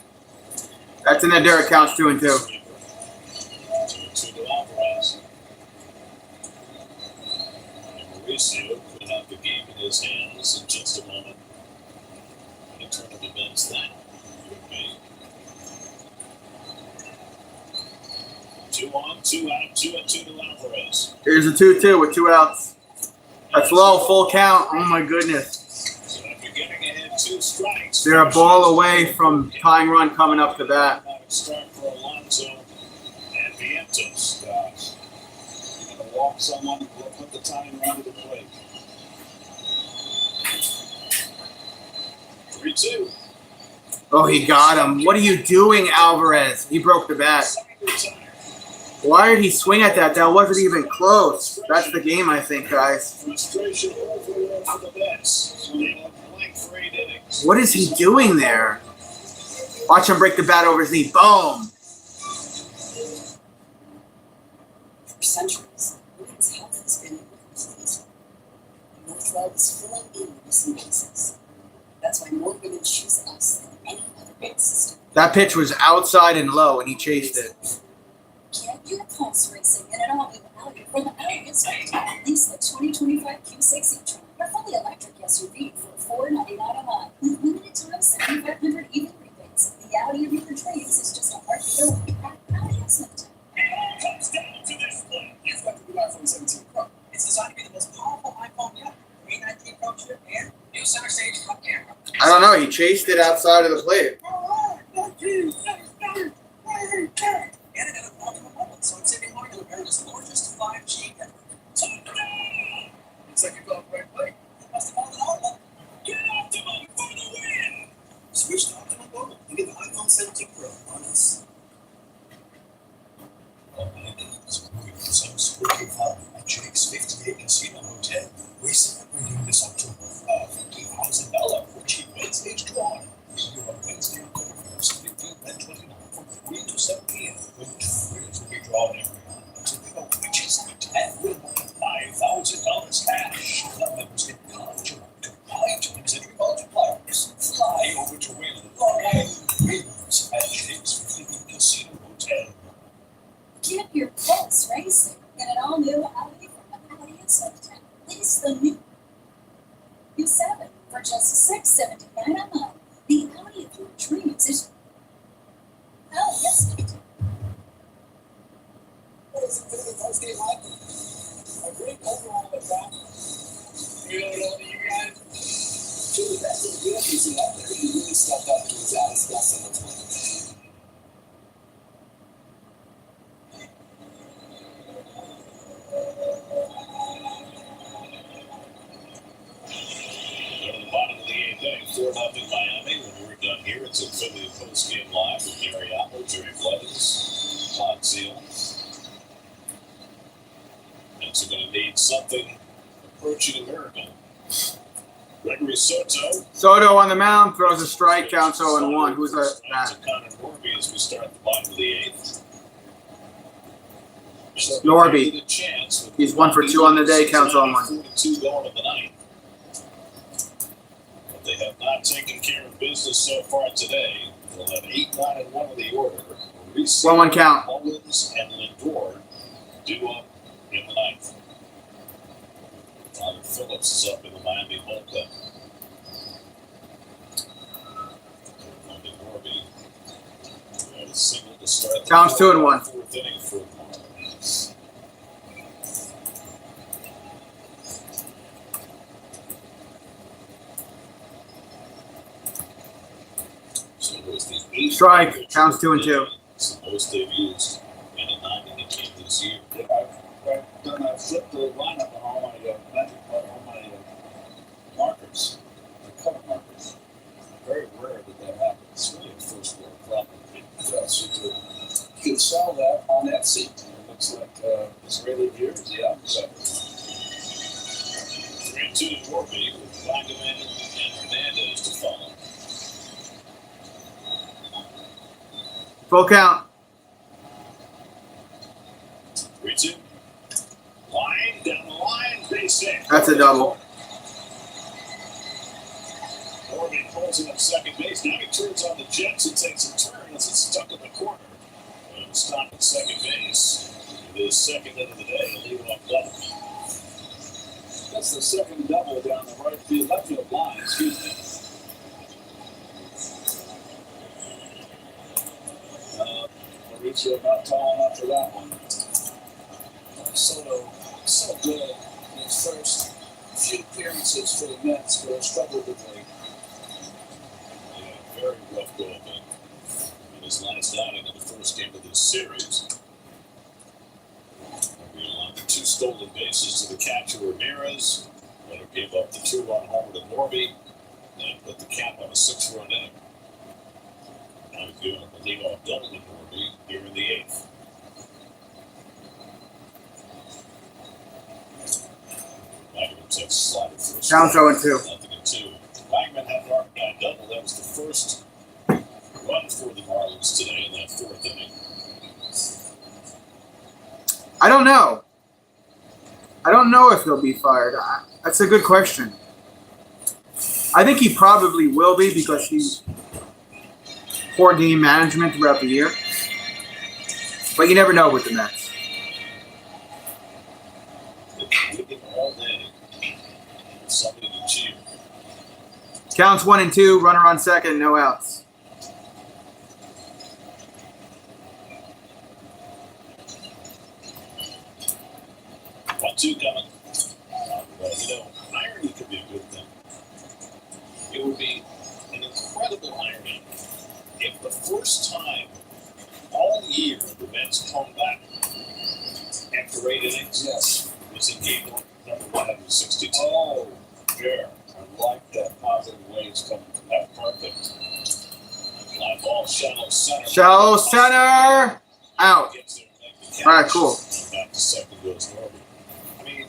Speaker 3: That's in the dirt. Counts 2-2.
Speaker 2: 2-2 to Alvarez. And Mauricio could have the game in his hands in just a moment. In turn of events, that would be 2 on, 2 out, 2-2 to Alvarez.
Speaker 3: Here's a 2-2 with 2 outs. That's low. Full count. Oh, my goodness.
Speaker 2: So after getting ahead 2 strikes,
Speaker 3: They're a ball away from tying run coming up to bat.
Speaker 2: Start for Alonso and Vientos. You're going to walk someone and put the tying run to the plate. 3-2.
Speaker 3: Oh, he got him. What are you doing, Alvarez? He broke the bat. Why did he swing at that? That wasn't even close. That's the game, I think, guys.
Speaker 2: Frustration overload for the Mets. They have blank for 8 innings.
Speaker 3: What is he doing there? Watch him break the bat over his knee. Boom.
Speaker 4: For centuries, women's health has been incomplete. Northwell is filling in missing pieces. That's why more women choose us than any other big system.
Speaker 3: That pitch was outside and low, and he chased it.
Speaker 4: Get your pulse racing in an all-new Audi from Audi District. Lease the 2025 Q6 e-tron, a fully electric SUV for $499 a month. With limited time 7,500 EV rebates. The Audi of your dreams is just a heart filled at Audi Instant.
Speaker 2: It all comes down to this one.
Speaker 6: You've got the new iPhone 17 Pro. It's designed to be the most powerful iPhone yet. 819 Pro chip and new center stage front camera.
Speaker 3: I don't know. He chased it outside of the plate.
Speaker 6: And it had a quantum mobile, so it's saving money to America's largest 5G network. Looks like you got the right way. You must have found an outlet. Get Optimum for the win! Switch to Optimum Mobile and get the iPhone 17 Pro on us.
Speaker 7: Some spooky fun at Jake's 58 Casino Hotel. We're celebrating this October a $50,000 for cheap Wednesday's drawing. See you on Wednesday, October 1st, 15 and 29 from 3 to 7 p.m. when 2 winners will be drawn every round until the witches night and win more than $5,000 cash. Club members get college to high times entry multipliers. Fly over to win wins at Jake's 58 Casino Hotel.
Speaker 4: Get your pulse racing in an all-new Audi from Audi Instant. Lease the new Q7 for just $679 a month. The Audi of your dreams is Audi Instant.
Speaker 7: What is it for the Thursday night? A great overall at that.
Speaker 6: You know what all you guys?
Speaker 7: To the best of the good you see out there, he really stepped up to his Alice Gasson as well.
Speaker 2: Bottom of the 8th inning, 4-0 Miami. When we're done here, it's a Philly post-game live with Gary Apple, Jerry Blevins, Todd Seal. And so going to need something approaching a miracle. Gregory Soto.
Speaker 3: Soto on the mound throws a strike. Counts 0-1. Who's that?
Speaker 2: Connor Morby as we start the bottom of the 8th.
Speaker 1: So
Speaker 3: Norby.
Speaker 2: Give it a chance with
Speaker 3: He's 1 for 2 on the day, counts on 1.
Speaker 2: 42 going in the ninth. But they have not taken care of business so far today. They'll have 8, 9, and 1 in the order.
Speaker 3: 1-1 count.
Speaker 2: Mullins and Lindor due up in the ninth. Tyler Phillips is up in the Miami bullpen. Monday Norby. We had a single to start the
Speaker 3: Counts 2 and 1.
Speaker 2: fourth inning for the Marlins. So it was the 8th
Speaker 3: Strike. Counts 2 and 2.
Speaker 2: It's the most they've used in a 9-inning game this year.
Speaker 1: Yeah, I've flipped the lineup on all my markers, the color markers. Very rare that happens.
Speaker 2: It's really a first world problem.
Speaker 1: Yes, you can sell that on Etsy. It looks like Israeli jersey. Yeah. So,
Speaker 2: 3-2 to Norby with Wagaman and Hernandez to follow.
Speaker 3: Full count.
Speaker 2: 3-2. Line down the line, base hit.
Speaker 3: That's a double.
Speaker 2: Norby pulls him at second base. Now he turns on the Jets and takes a turn as it's stuck in the corner. And stop at second base. It is second into the day. A leadoff double.
Speaker 1: that's the second double down the left field line. Excuse me. Mauricio not tall enough for that one. Soto, so good in his first few appearances for the Mets, but struggled with late.
Speaker 2: Yeah, very rough go of it. In his last outing in the first game of this series. We allowed the 2 stolen bases to the catcher Ramirez. Later gave up the 2-run homer to Norby and put the cap on a 6-run inning. Now he's doing a leadoff double to Norby here in the 8th. Wagman takes a slider for a
Speaker 3: Counts 0 and 2.
Speaker 2: Nothing in 2. Wagman had an RBI double. That was the first run for the Marlins today in that 4th inning.
Speaker 3: I don't know. I don't know if he'll be fired. That's a good question. I think he probably will be because he's poor game management throughout the year. But you never know with the Mets.
Speaker 2: They're looking all day for somebody to cheer.
Speaker 3: Counts 1 and 2. Runner on second. No outs.
Speaker 2: 1-2 coming. Irony could be a good thing. It would be an incredible irony if the first time all year the Mets come back after 8 innings
Speaker 1: Yes.
Speaker 2: was in game number 162.
Speaker 1: Oh, yeah. I like that positive way it's coming from that.
Speaker 2: Perfect. Fly ball, shallow center.
Speaker 3: Shallow center. Out.
Speaker 2: Gets there, make the
Speaker 3: All right,
Speaker 2: catch.
Speaker 3: cool.
Speaker 2: Back to second goes Norby. I mean,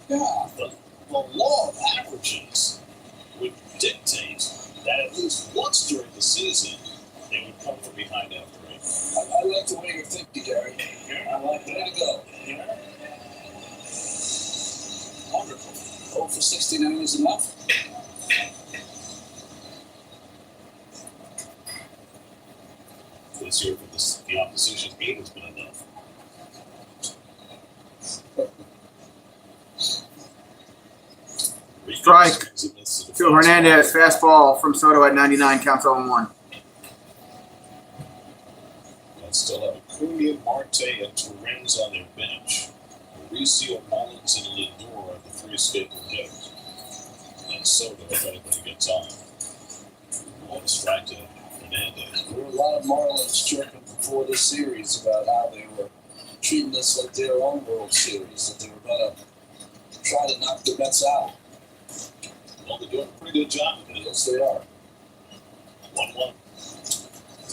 Speaker 1: Yeah.
Speaker 2: the law of averages would dictate that at least once during the season they would come from behind after 8.
Speaker 1: I like the way you're thinking, Gary. I like that. Way to go. Wonderful. 0 for 69 is enough.
Speaker 2: This year for the opposition 8 has been enough.
Speaker 3: Strike. To Hernandez. Fastball from Soto at 99. Counts 0 and 1.
Speaker 2: And still have Acuna, Marte, and Torrens on their bench. Mauricio, Mullins, and Lindor are the 3 scheduled hitters. And Soto, if anybody gets on. One strike to Hernandez.
Speaker 1: There were a lot of Marlins chirping before this series about how they were treating this like their own World Series, that they were going to try to knock the Mets out.
Speaker 2: Well, they're doing a pretty good job of it.
Speaker 1: Yes, they are.
Speaker 2: 1-1.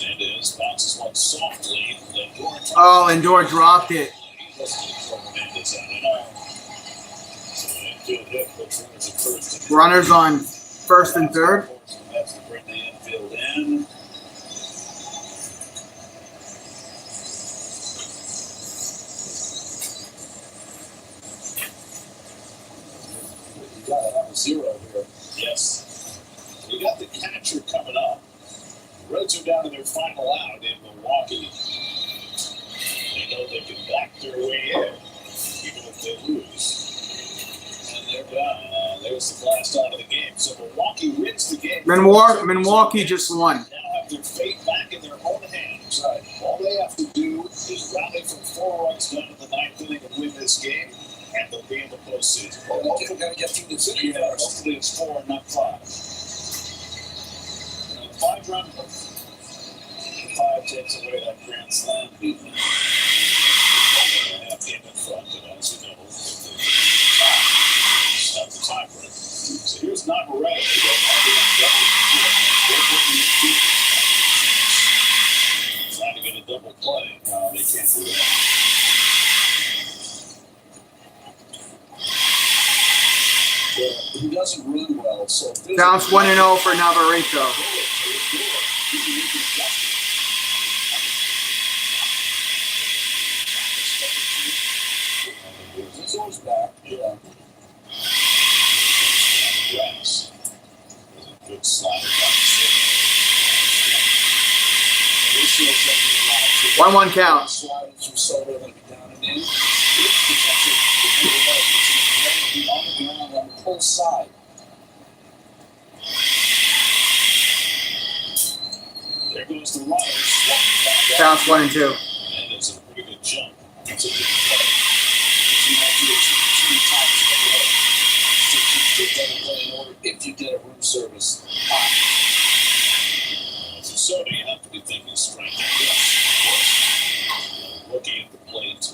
Speaker 2: Hernandez bounces one softly. Lindor.
Speaker 3: Oh, Lindor dropped it.
Speaker 2: He doesn't throw Hernandez out at all. So an infield hit puts runners at first. and-
Speaker 3: Runners on first and third.
Speaker 2: That's to bring the infield in.
Speaker 1: 0 here.
Speaker 2: Yes. We got the catcher coming up. The Reds are down to their final out in Milwaukee. They know they can back their way in, even if they lose. And they're done. There's the last out of the game. So Milwaukee wins the game.
Speaker 3: Milwaukee just won.
Speaker 2: Now have their fate back in their own hands. All they have to do is rally from 4 runs down in the 9th inning and win this game, and they'll be in the postseason.
Speaker 1: Well, they're going to get through the city first.
Speaker 2: Hopefully it's 4 and not 5. 5-run. 5 takes away that grand slam. Half game in front, but as you know, that's the tie break. So here's Navarrete. Trying to get a double play. No, they can't do that.
Speaker 1: He doesn't run well, so
Speaker 3: Bounce 1-0 for Navarrete.
Speaker 1: This one's back. Yeah.
Speaker 2: Grass. Good slider down the
Speaker 3: 1-1 count.
Speaker 1: Sliders from Soto are going to be down and in. It's protected. Be on the ground on the pull side.
Speaker 2: There goes the runners.
Speaker 3: Bounce 1 and 2.
Speaker 2: And it's a pretty good jump. It's a good play.
Speaker 1: You might do it two times in a row to keep the double play in order if you get a room service high.
Speaker 2: For Soto, you have to be thinking strike. Yes, of course. Looking at the plate.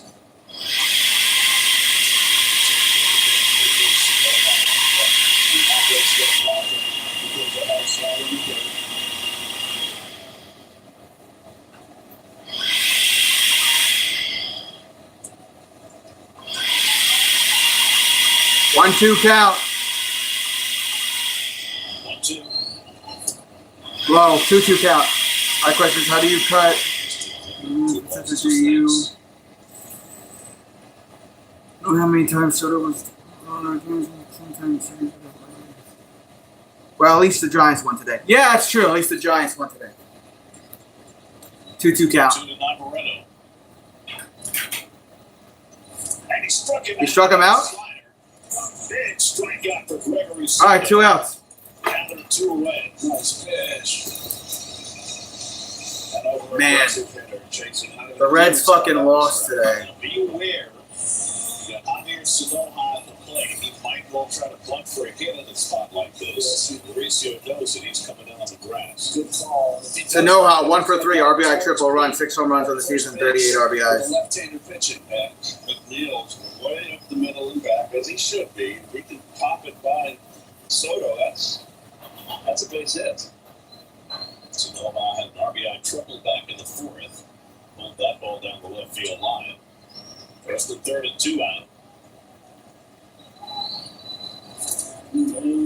Speaker 3: One, 2 count.
Speaker 2: 1-2.
Speaker 3: Well, 2-2 count. My question is, how do you cut? Do you know how many times Soto was? Well, at least the Giants won today. Yeah, that's true. At least the Giants won today. 2-2 count.
Speaker 2: 2 to Navarrete. And he struck him out.
Speaker 3: You struck him out?
Speaker 2: Big strikeout for Gregory.
Speaker 3: All right, 2 outs.
Speaker 2: Down to 2 away.
Speaker 1: Nice pitch.
Speaker 2: And over
Speaker 3: Man.
Speaker 2: aggressive hitter, chasing out of
Speaker 3: The Reds fucking lost today.
Speaker 2: Now be aware. You got Javier Sanoja at the plate. He might well try to bunt for a hit in a spot like this. Mauricio knows that he's coming in on the grass.
Speaker 1: Good call.
Speaker 3: Sanoja, 1 for 3, RBI triple run, 6 home runs on the season, 38 RBIs.
Speaker 1: Left-hander pitching.
Speaker 2: And McNeil's way up the middle and back, as he should be. If he can pop it by Soto, that's a base hit. Sanoja had an RBI triple back in the 4th. Pulled that ball down the left field line. First and 3rd and 2 out.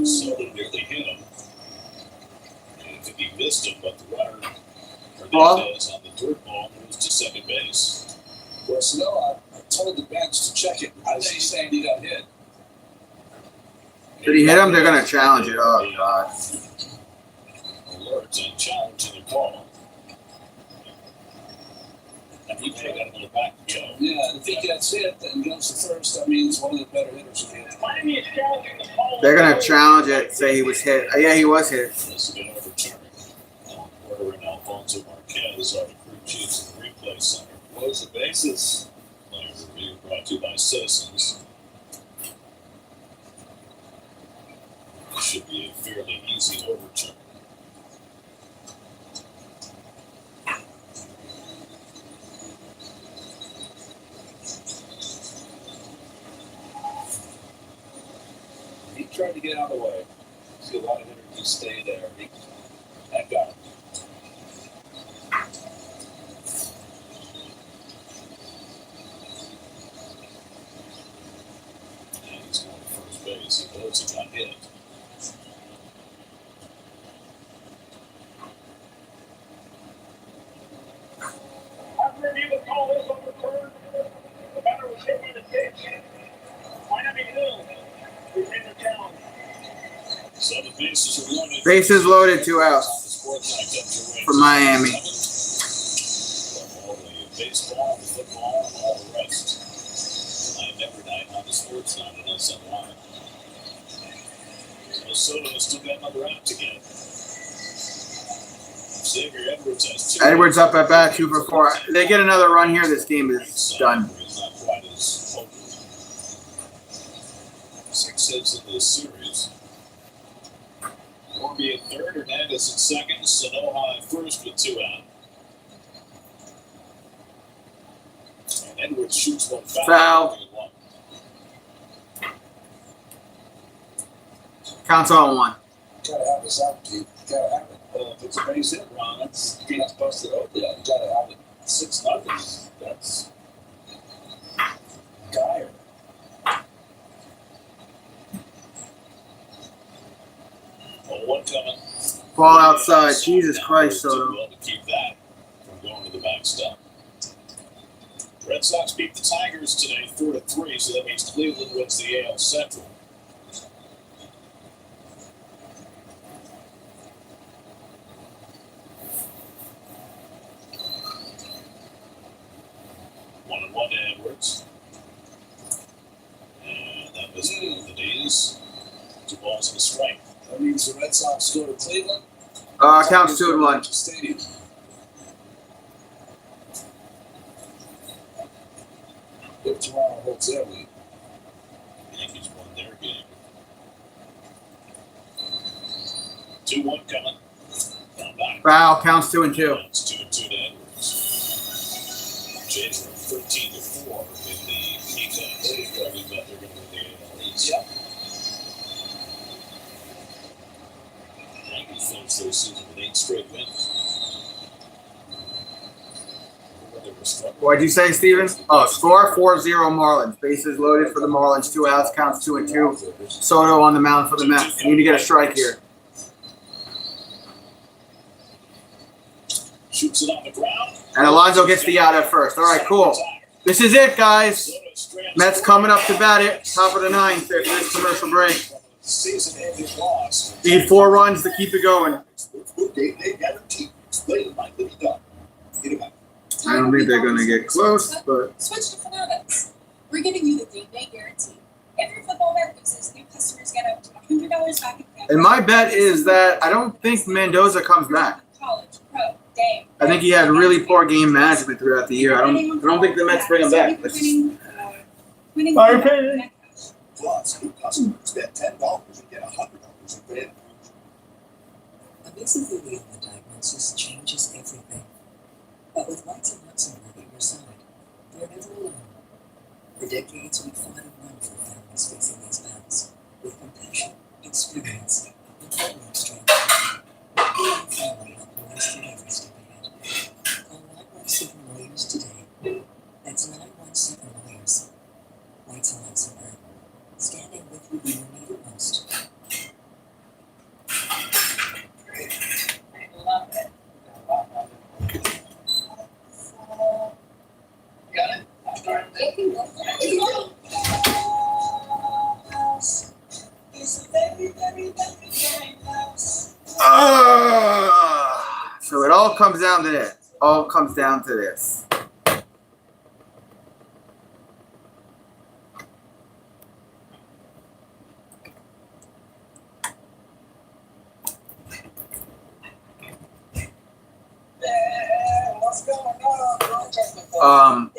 Speaker 2: Soto nearly hit him. And I think he missed him, but the runner Hernandez on the dirt ball moves to second base.
Speaker 1: Well, Snow, I told the bench to check it. I think he's saying he got hit.
Speaker 3: Did he hit him? They're going to challenge it. Oh, God.
Speaker 2: Alerts and challenge in the call. And he played out of the back to go.
Speaker 1: Yeah, if he gets hit and goes to first, that means one of the better hitters again.
Speaker 3: They're going to challenge it, say he was hit. Yeah, he was hit.
Speaker 2: This has been overturned. Porter and Alfonso Marquez are the crew chiefs of the replay center. Close the bases. Player review brought to you by Citizens. This should be a fairly easy overturn.
Speaker 1: He tried to get out of the way. See a lot of hitters just stay there. That got him.
Speaker 2: And he's going to first base. He knows he got hit.
Speaker 8: After review the call is overturned, the batter was hit by the pitch. Miami Hill is in the challenge.
Speaker 2: So the bases are loaded.
Speaker 3: Bases loaded, 2 outs for Miami.
Speaker 2: All the baseball, the football, and all the rest. Tonight, every night on the sports night at SNY. So Soto has still got another out to get. Xavier Edwards has 2.
Speaker 3: Edwards up at bat, 2 for 4. They get another run here, this game is done.
Speaker 2: He's not quite as focused. 6 hits in this series. Corby at third, Hernandez at second, Sanoha at first with 2 out. And Edwards shoots one foul.
Speaker 3: Counts on 1.
Speaker 1: Gotta have this out, dude. Gotta have it.
Speaker 2: If it's a base hit, Ron, that's you can't bust it open.
Speaker 1: Yeah, you gotta have it.
Speaker 2: 6-0. That's dire. Oh, 1 coming.
Speaker 3: Ball outside. Jesus Christ, Soto.
Speaker 2: Well to keep that from going to the backstop. Red Sox beat the Tigers today 4-3, so that means Cleveland wins the AL Central. One and 1 to Edwards. And that was one of the days. 2 balls and a strike.
Speaker 1: That means the Red Sox go to Cleveland.
Speaker 3: Counts 2-1.
Speaker 1: Stadium. If Toronto holds their lead.
Speaker 2: Yankees won their game. 2-1 coming. Down back.
Speaker 3: Foul, counts 2 and 2.
Speaker 2: It's 2-2 to Edwards. Jays were 13-4 in the meantime. They probably bet they're going to win the AL East.
Speaker 1: Yep.
Speaker 2: Yankees finished their season with 8 straight wins. They were struggling.
Speaker 3: What'd you say, Steven? Oh, score 4-0 Marlins. Bases loaded for the Marlins. 2 outs, counts 2 and 2. Soto on the mound for the Mets. You need to get a strike here.
Speaker 2: Shoots it on the ground.
Speaker 3: And Alonso gets the out at first. All right, cool. This is it, guys. Mets coming up to bat it. Top of the 9th after this commercial break.
Speaker 2: Season-ending loss.
Speaker 3: Need 4 runs to keep it going.
Speaker 7: They guarantee play likely to be done. Get it back.
Speaker 3: I don't think they're going to get close, but
Speaker 4: Switch to Fanatics. We're giving you the day-day guarantee. If your football bet loses, new customers get up to $100 back in cash.
Speaker 3: and my bet is that I don't think Mendoza comes back.
Speaker 4: College, pro, day.
Speaker 3: I think he had really poor game management throughout the year. I don't think the Mets bring him back.
Speaker 4: Winning
Speaker 3: My opinion.
Speaker 7: Plus, new customers bet $10 and get $100 in credit.
Speaker 9: A mesothelioma diagnosis changes everything. But with Whites and Luxembourg at your side, you're never alone. For decades, we fought and won for families facing these battles. With compassion, experience, and partner strength. We are a family helping us through every step ahead. Call 917 Lawyers today. That's 917 Lawyers. Whites and Luxembourg. Standing with you when you need it most.
Speaker 4: Love it.
Speaker 1: Got it?
Speaker 3: So it all comes down to this. All comes down to this.
Speaker 1: What's going on?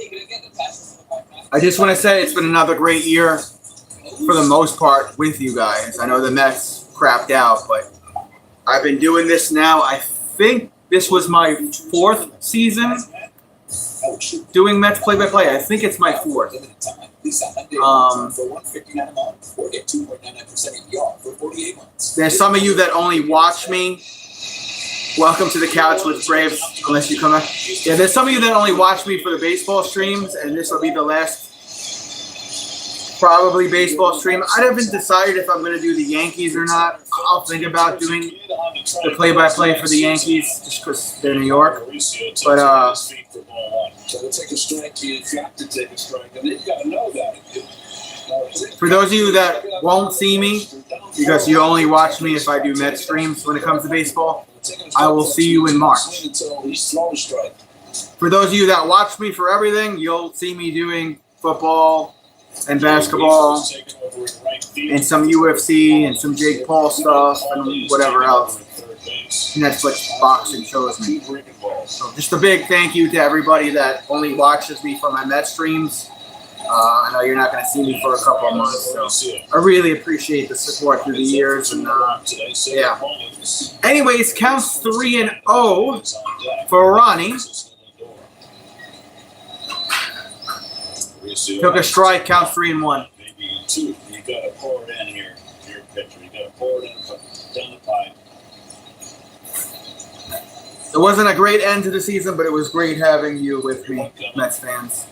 Speaker 3: I just want to say it's been another great year for the most part with you guys. I know the Mets crapped out, but I've been doing this now. I think this was my 4th season doing Mets play-by-play. I think it's my 4th. There's some of you that only watch me. Welcome to the couch with Braves, unless you come back. Yeah, there's some of you that only watch me for the baseball streams, and this will be the last probably baseball stream. I haven't decided if I'm going to do the Yankees or not. I'll think about doing the play-by-play for the Yankees just because they're New York. But
Speaker 1: Gotta take a strike. You have to take a strike. And then you gotta know that.
Speaker 3: for those of you that won't see me, because you only watch me if I do Mets streams when it comes to baseball. I will see you in March.
Speaker 1: Until he's thrown a strike.
Speaker 3: For those of you that watch me for everything, you'll see me doing football and basketball and some UFC and some Jake Paul stuff and whatever else Netflix boxing shows me. So just a big thank you to everybody that only watches me for my Mets streams. I know you're not going to see me for a couple of months, so I really appreciate the support through the years. And yeah. Anyways, counts 3-0 for Ronnie. Took a strike, counts 3-1.
Speaker 2: Maybe 2. You got to pour it in here. Your pitcher. You got to pour it in down the pipe.
Speaker 3: It wasn't a great end to the season, but it was great having you with me, Mets fans.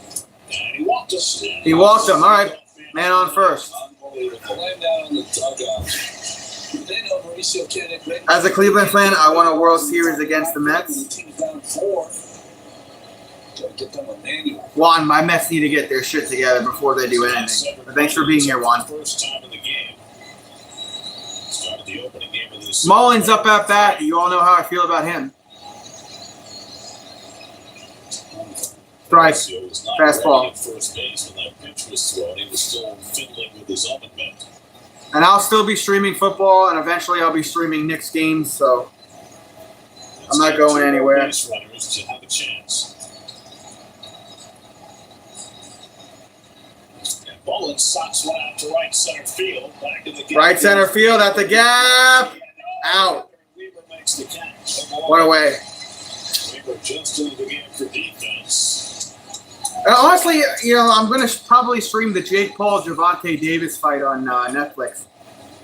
Speaker 2: And he walked us.
Speaker 3: He walked him. All right, man on first.
Speaker 1: Laying down in the dugout. They know Mauricio can't.
Speaker 3: As a Cleveland fan, I won a World Series against the Mets.
Speaker 1: The team's down 4. Get them a manual.
Speaker 3: Juan, my Mets need to get their shit together before they do anything. But thanks for being here, Juan.
Speaker 2: First time in the game. Started the opening game of this.
Speaker 3: Mullins up at bat. You all know how I feel about him. Strike. Fastball.
Speaker 2: First base when that pitch was thrown. He was still fiddling with his oven mitt.
Speaker 3: And I'll still be streaming football, and eventually I'll be streaming Knicks games, so I'm not going anywhere.
Speaker 2: Base runners to have a chance. And Mullins sots one out to right center field. Back in the game.
Speaker 3: Right center field at the gap. Out.
Speaker 2: Weaver makes the catch.
Speaker 3: What a way.
Speaker 2: Weaver just into the game for defense.
Speaker 3: And honestly, you know, I'm going to probably stream the Jake Paul Javante Davis fight on Netflix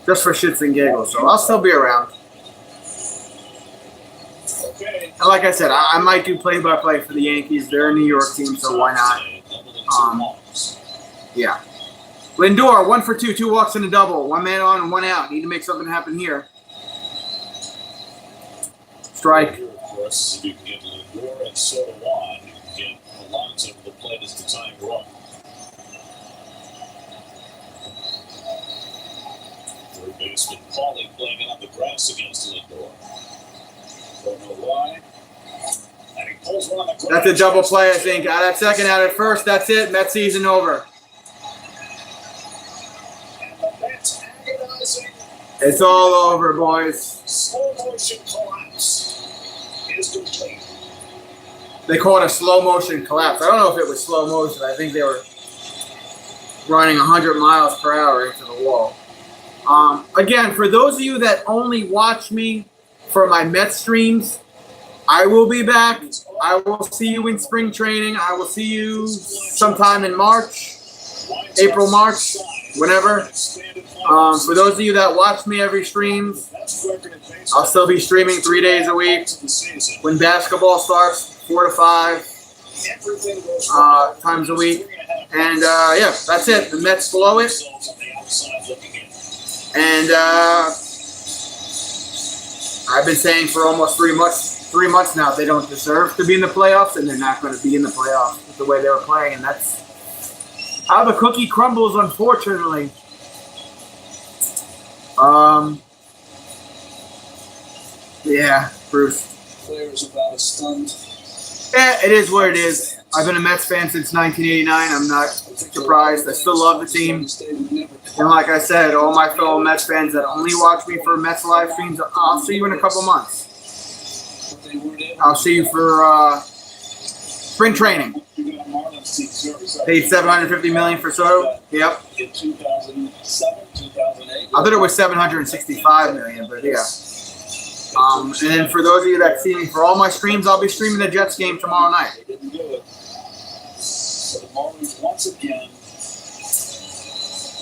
Speaker 3: just for shits and giggles. So I'll still be around.
Speaker 2: Okay.
Speaker 3: And like I said, I might do play-by-play for the Yankees. They're a New York team, so why not? Yeah. Lindor, 1 for 2, 2 walks and a double. 1 man on and 1 out. Need to make something happen here. Strike.
Speaker 2: Of course, if you can get Lindor and Soto on, you can get Alonso to the plate as the time run. Third baseman Paulie playing it on the grass against Lindor. Don't know why. And he pulls one on the grass.
Speaker 3: That's a double play, I think. Out at second, out at first. That's it. Mets season over.
Speaker 2: And the Mets agonizing.
Speaker 3: It's all over, boys.
Speaker 2: Slow motion collapse is complete.
Speaker 3: They call it a slow motion collapse. I don't know if it was slow motion. I think they were running 100 miles per hour into the wall. Again, for those of you that only watch me for my Mets streams, I will be back. I will see you in spring training. I will see you sometime in March, April, March, whenever. For those of you that watch me every stream, I'll still be streaming 3 days a week. When basketball starts, 4 to 5 times a week. And yeah, that's it. The Mets blow it. And I've been saying for almost 3 months now they don't deserve to be in the playoffs, and they're not going to be in the playoffs with the way they were playing. And that's how the cookie crumbles, unfortunately. Yeah, Bruce.
Speaker 1: Players about as stunned.
Speaker 3: Yeah, it is what it is. I've been a Mets fan since 1989. I'm not surprised. I still love the team. And like I said, all my fellow Mets fans that only watch me for Mets live streams, I'll see you in a couple months. I'll see you for spring training. Paid $750 million for Soto. Yep.
Speaker 1: In 2007, 2008.
Speaker 3: I thought it was $765 million, but yeah. And then for those of you that see me for all my streams, I'll be streaming the Jets game tomorrow night.
Speaker 2: They didn't do it. So the Marlins once again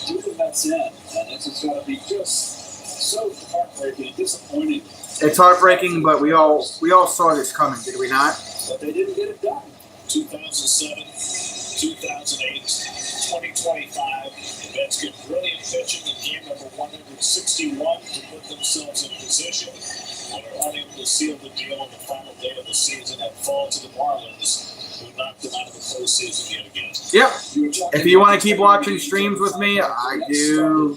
Speaker 2: do the Mets in, and this is going to be just so heartbreaking and disappointing.
Speaker 3: It's heartbreaking, but we all saw this coming, did we not?
Speaker 2: But they didn't get it done. 2007, 2008, 2025. The Mets get brilliant pitching in game number 161 to put themselves in position. And are unable to seal the deal on the final day of the season and fall to the Marlins, who knocked them out of the postseason yet again.
Speaker 3: Yep. If you want to keep watching streams with me, I do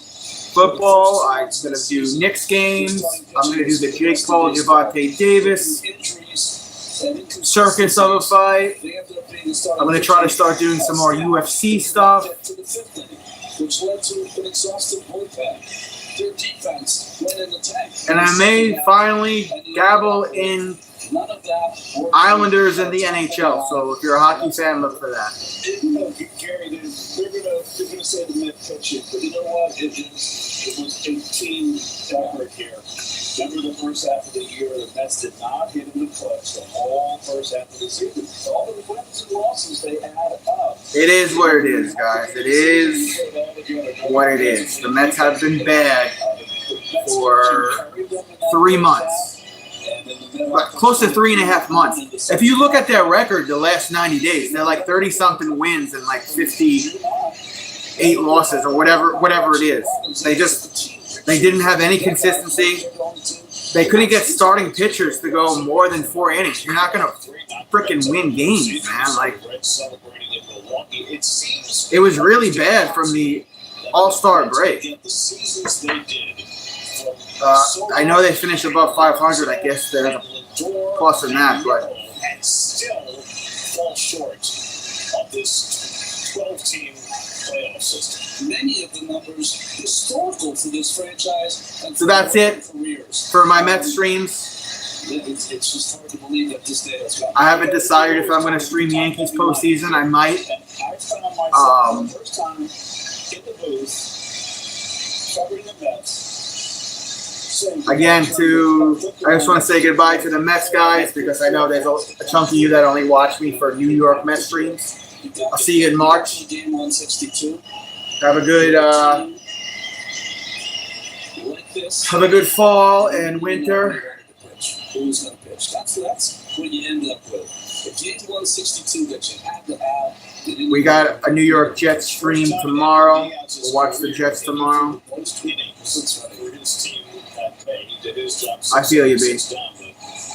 Speaker 3: football. I'm going to do Knicks games. I'm going to do the Jake Paul, Javante Davis circus of a fight. I'm going to try to start doing some more UFC stuff.
Speaker 1: Which led to an exhaustive bloodbath. Their defense went in the tank.
Speaker 3: And I may finally dabble in Islanders in the NHL. So if you're a hockey fan, look for that.
Speaker 2: Gary, they're gonna say the Mets pitching, but you know what? It was a team effort here. Remember the first half of the year, the Mets did not hit in the clutch the whole first half of the season. All of the wins and losses, they add up.
Speaker 3: It is what it is, guys. It is what it is. The Mets have been bad for 3 months. Close to 3.5 months. If you look at their record the last 90 days, they're like 30-something wins and like 58 losses or whatever it is. They didn't have any consistency. They couldn't get starting pitchers to go more than 4 innings. You're not gonna freaking win games, man. Like, it was really bad from the All-Star break. I know they finished above 500. I guess there's a plus in that, but
Speaker 2: still fall short of this 12-team playoff system.
Speaker 1: Many of the numbers historical for this franchise. And
Speaker 3: so that's it for my Mets streams.
Speaker 1: It's just hard to believe that this day has gone.
Speaker 3: I haven't decided if I'm going to stream Yankees postseason. I might.
Speaker 2: I found myself the first time in the booth covering the Mets.
Speaker 3: Again, I just want to say goodbye to the Mets guys because I know there's a chunk of you that only watch me for New York Mets streams. I'll see you in March.
Speaker 1: Game 162.
Speaker 3: Have a good fall and winter.
Speaker 1: Who's going to pitch? That's what you end up with. If Game 162 that you had to have.
Speaker 3: We got a New York Jets stream tomorrow. We'll watch the Jets tomorrow. I feel you, B.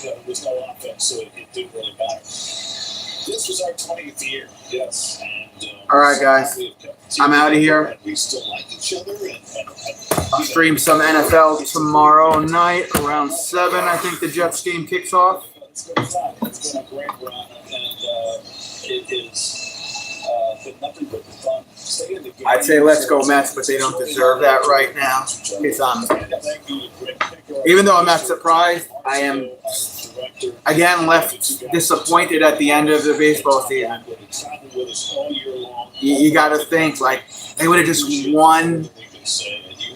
Speaker 2: There was no offense, so it didn't really matter. This was our 20th year, yes. And,
Speaker 3: all right, guys. I'm out of here.
Speaker 2: We still like each other.
Speaker 3: I'll stream some NFL tomorrow night around 7. I think the Jets game kicks off.
Speaker 2: It's been a great run, and it has been nothing but fun.
Speaker 3: I'd say let's go Mets, but they don't deserve that right now. Even though I'm not surprised, I am again left disappointed at the end of the baseball season. You got to think like they would have just won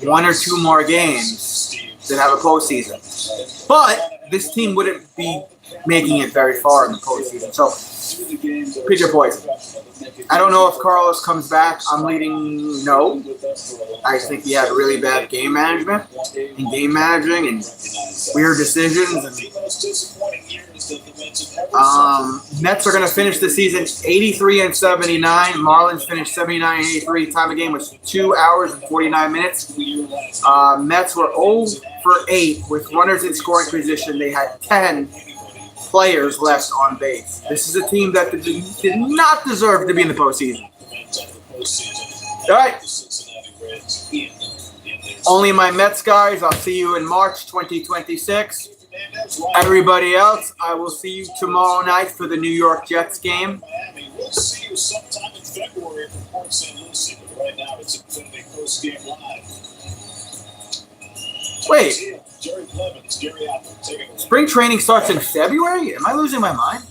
Speaker 3: 1 or 2 more games to have a postseason. But this team wouldn't be making it very far in the postseason. So pick your poison. I don't know if Carlos comes back. I'm leading no. I think he had really bad game management and game managing and weird decisions. And, Mets are going to finish the season 83-79. Marlins finished 79-83. Time of game was 2 hours and 49 minutes. Mets were 0 for 8 with runners in scoring position. They had 10 players left on base. This is a team that did not deserve to be in the postseason. All right. Only my Mets guys. I'll see you in March 2026. Everybody else, I will see you tomorrow night for the New York Jets game.
Speaker 2: We'll see you sometime in February for Port St. Lucie, but right now it's going to be post-game live.
Speaker 3: Wait.
Speaker 2: Jerry Clemens, Gary Apple, taking a
Speaker 3: Spring training starts in February? Am I losing my mind?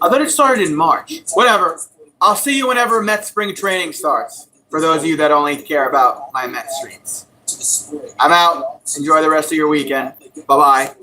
Speaker 3: I thought it started in March. Whatever. I'll see you whenever Mets spring training starts. For those of you that only care about my Mets streams. I'm out. Enjoy the rest of your weekend. Bye-bye.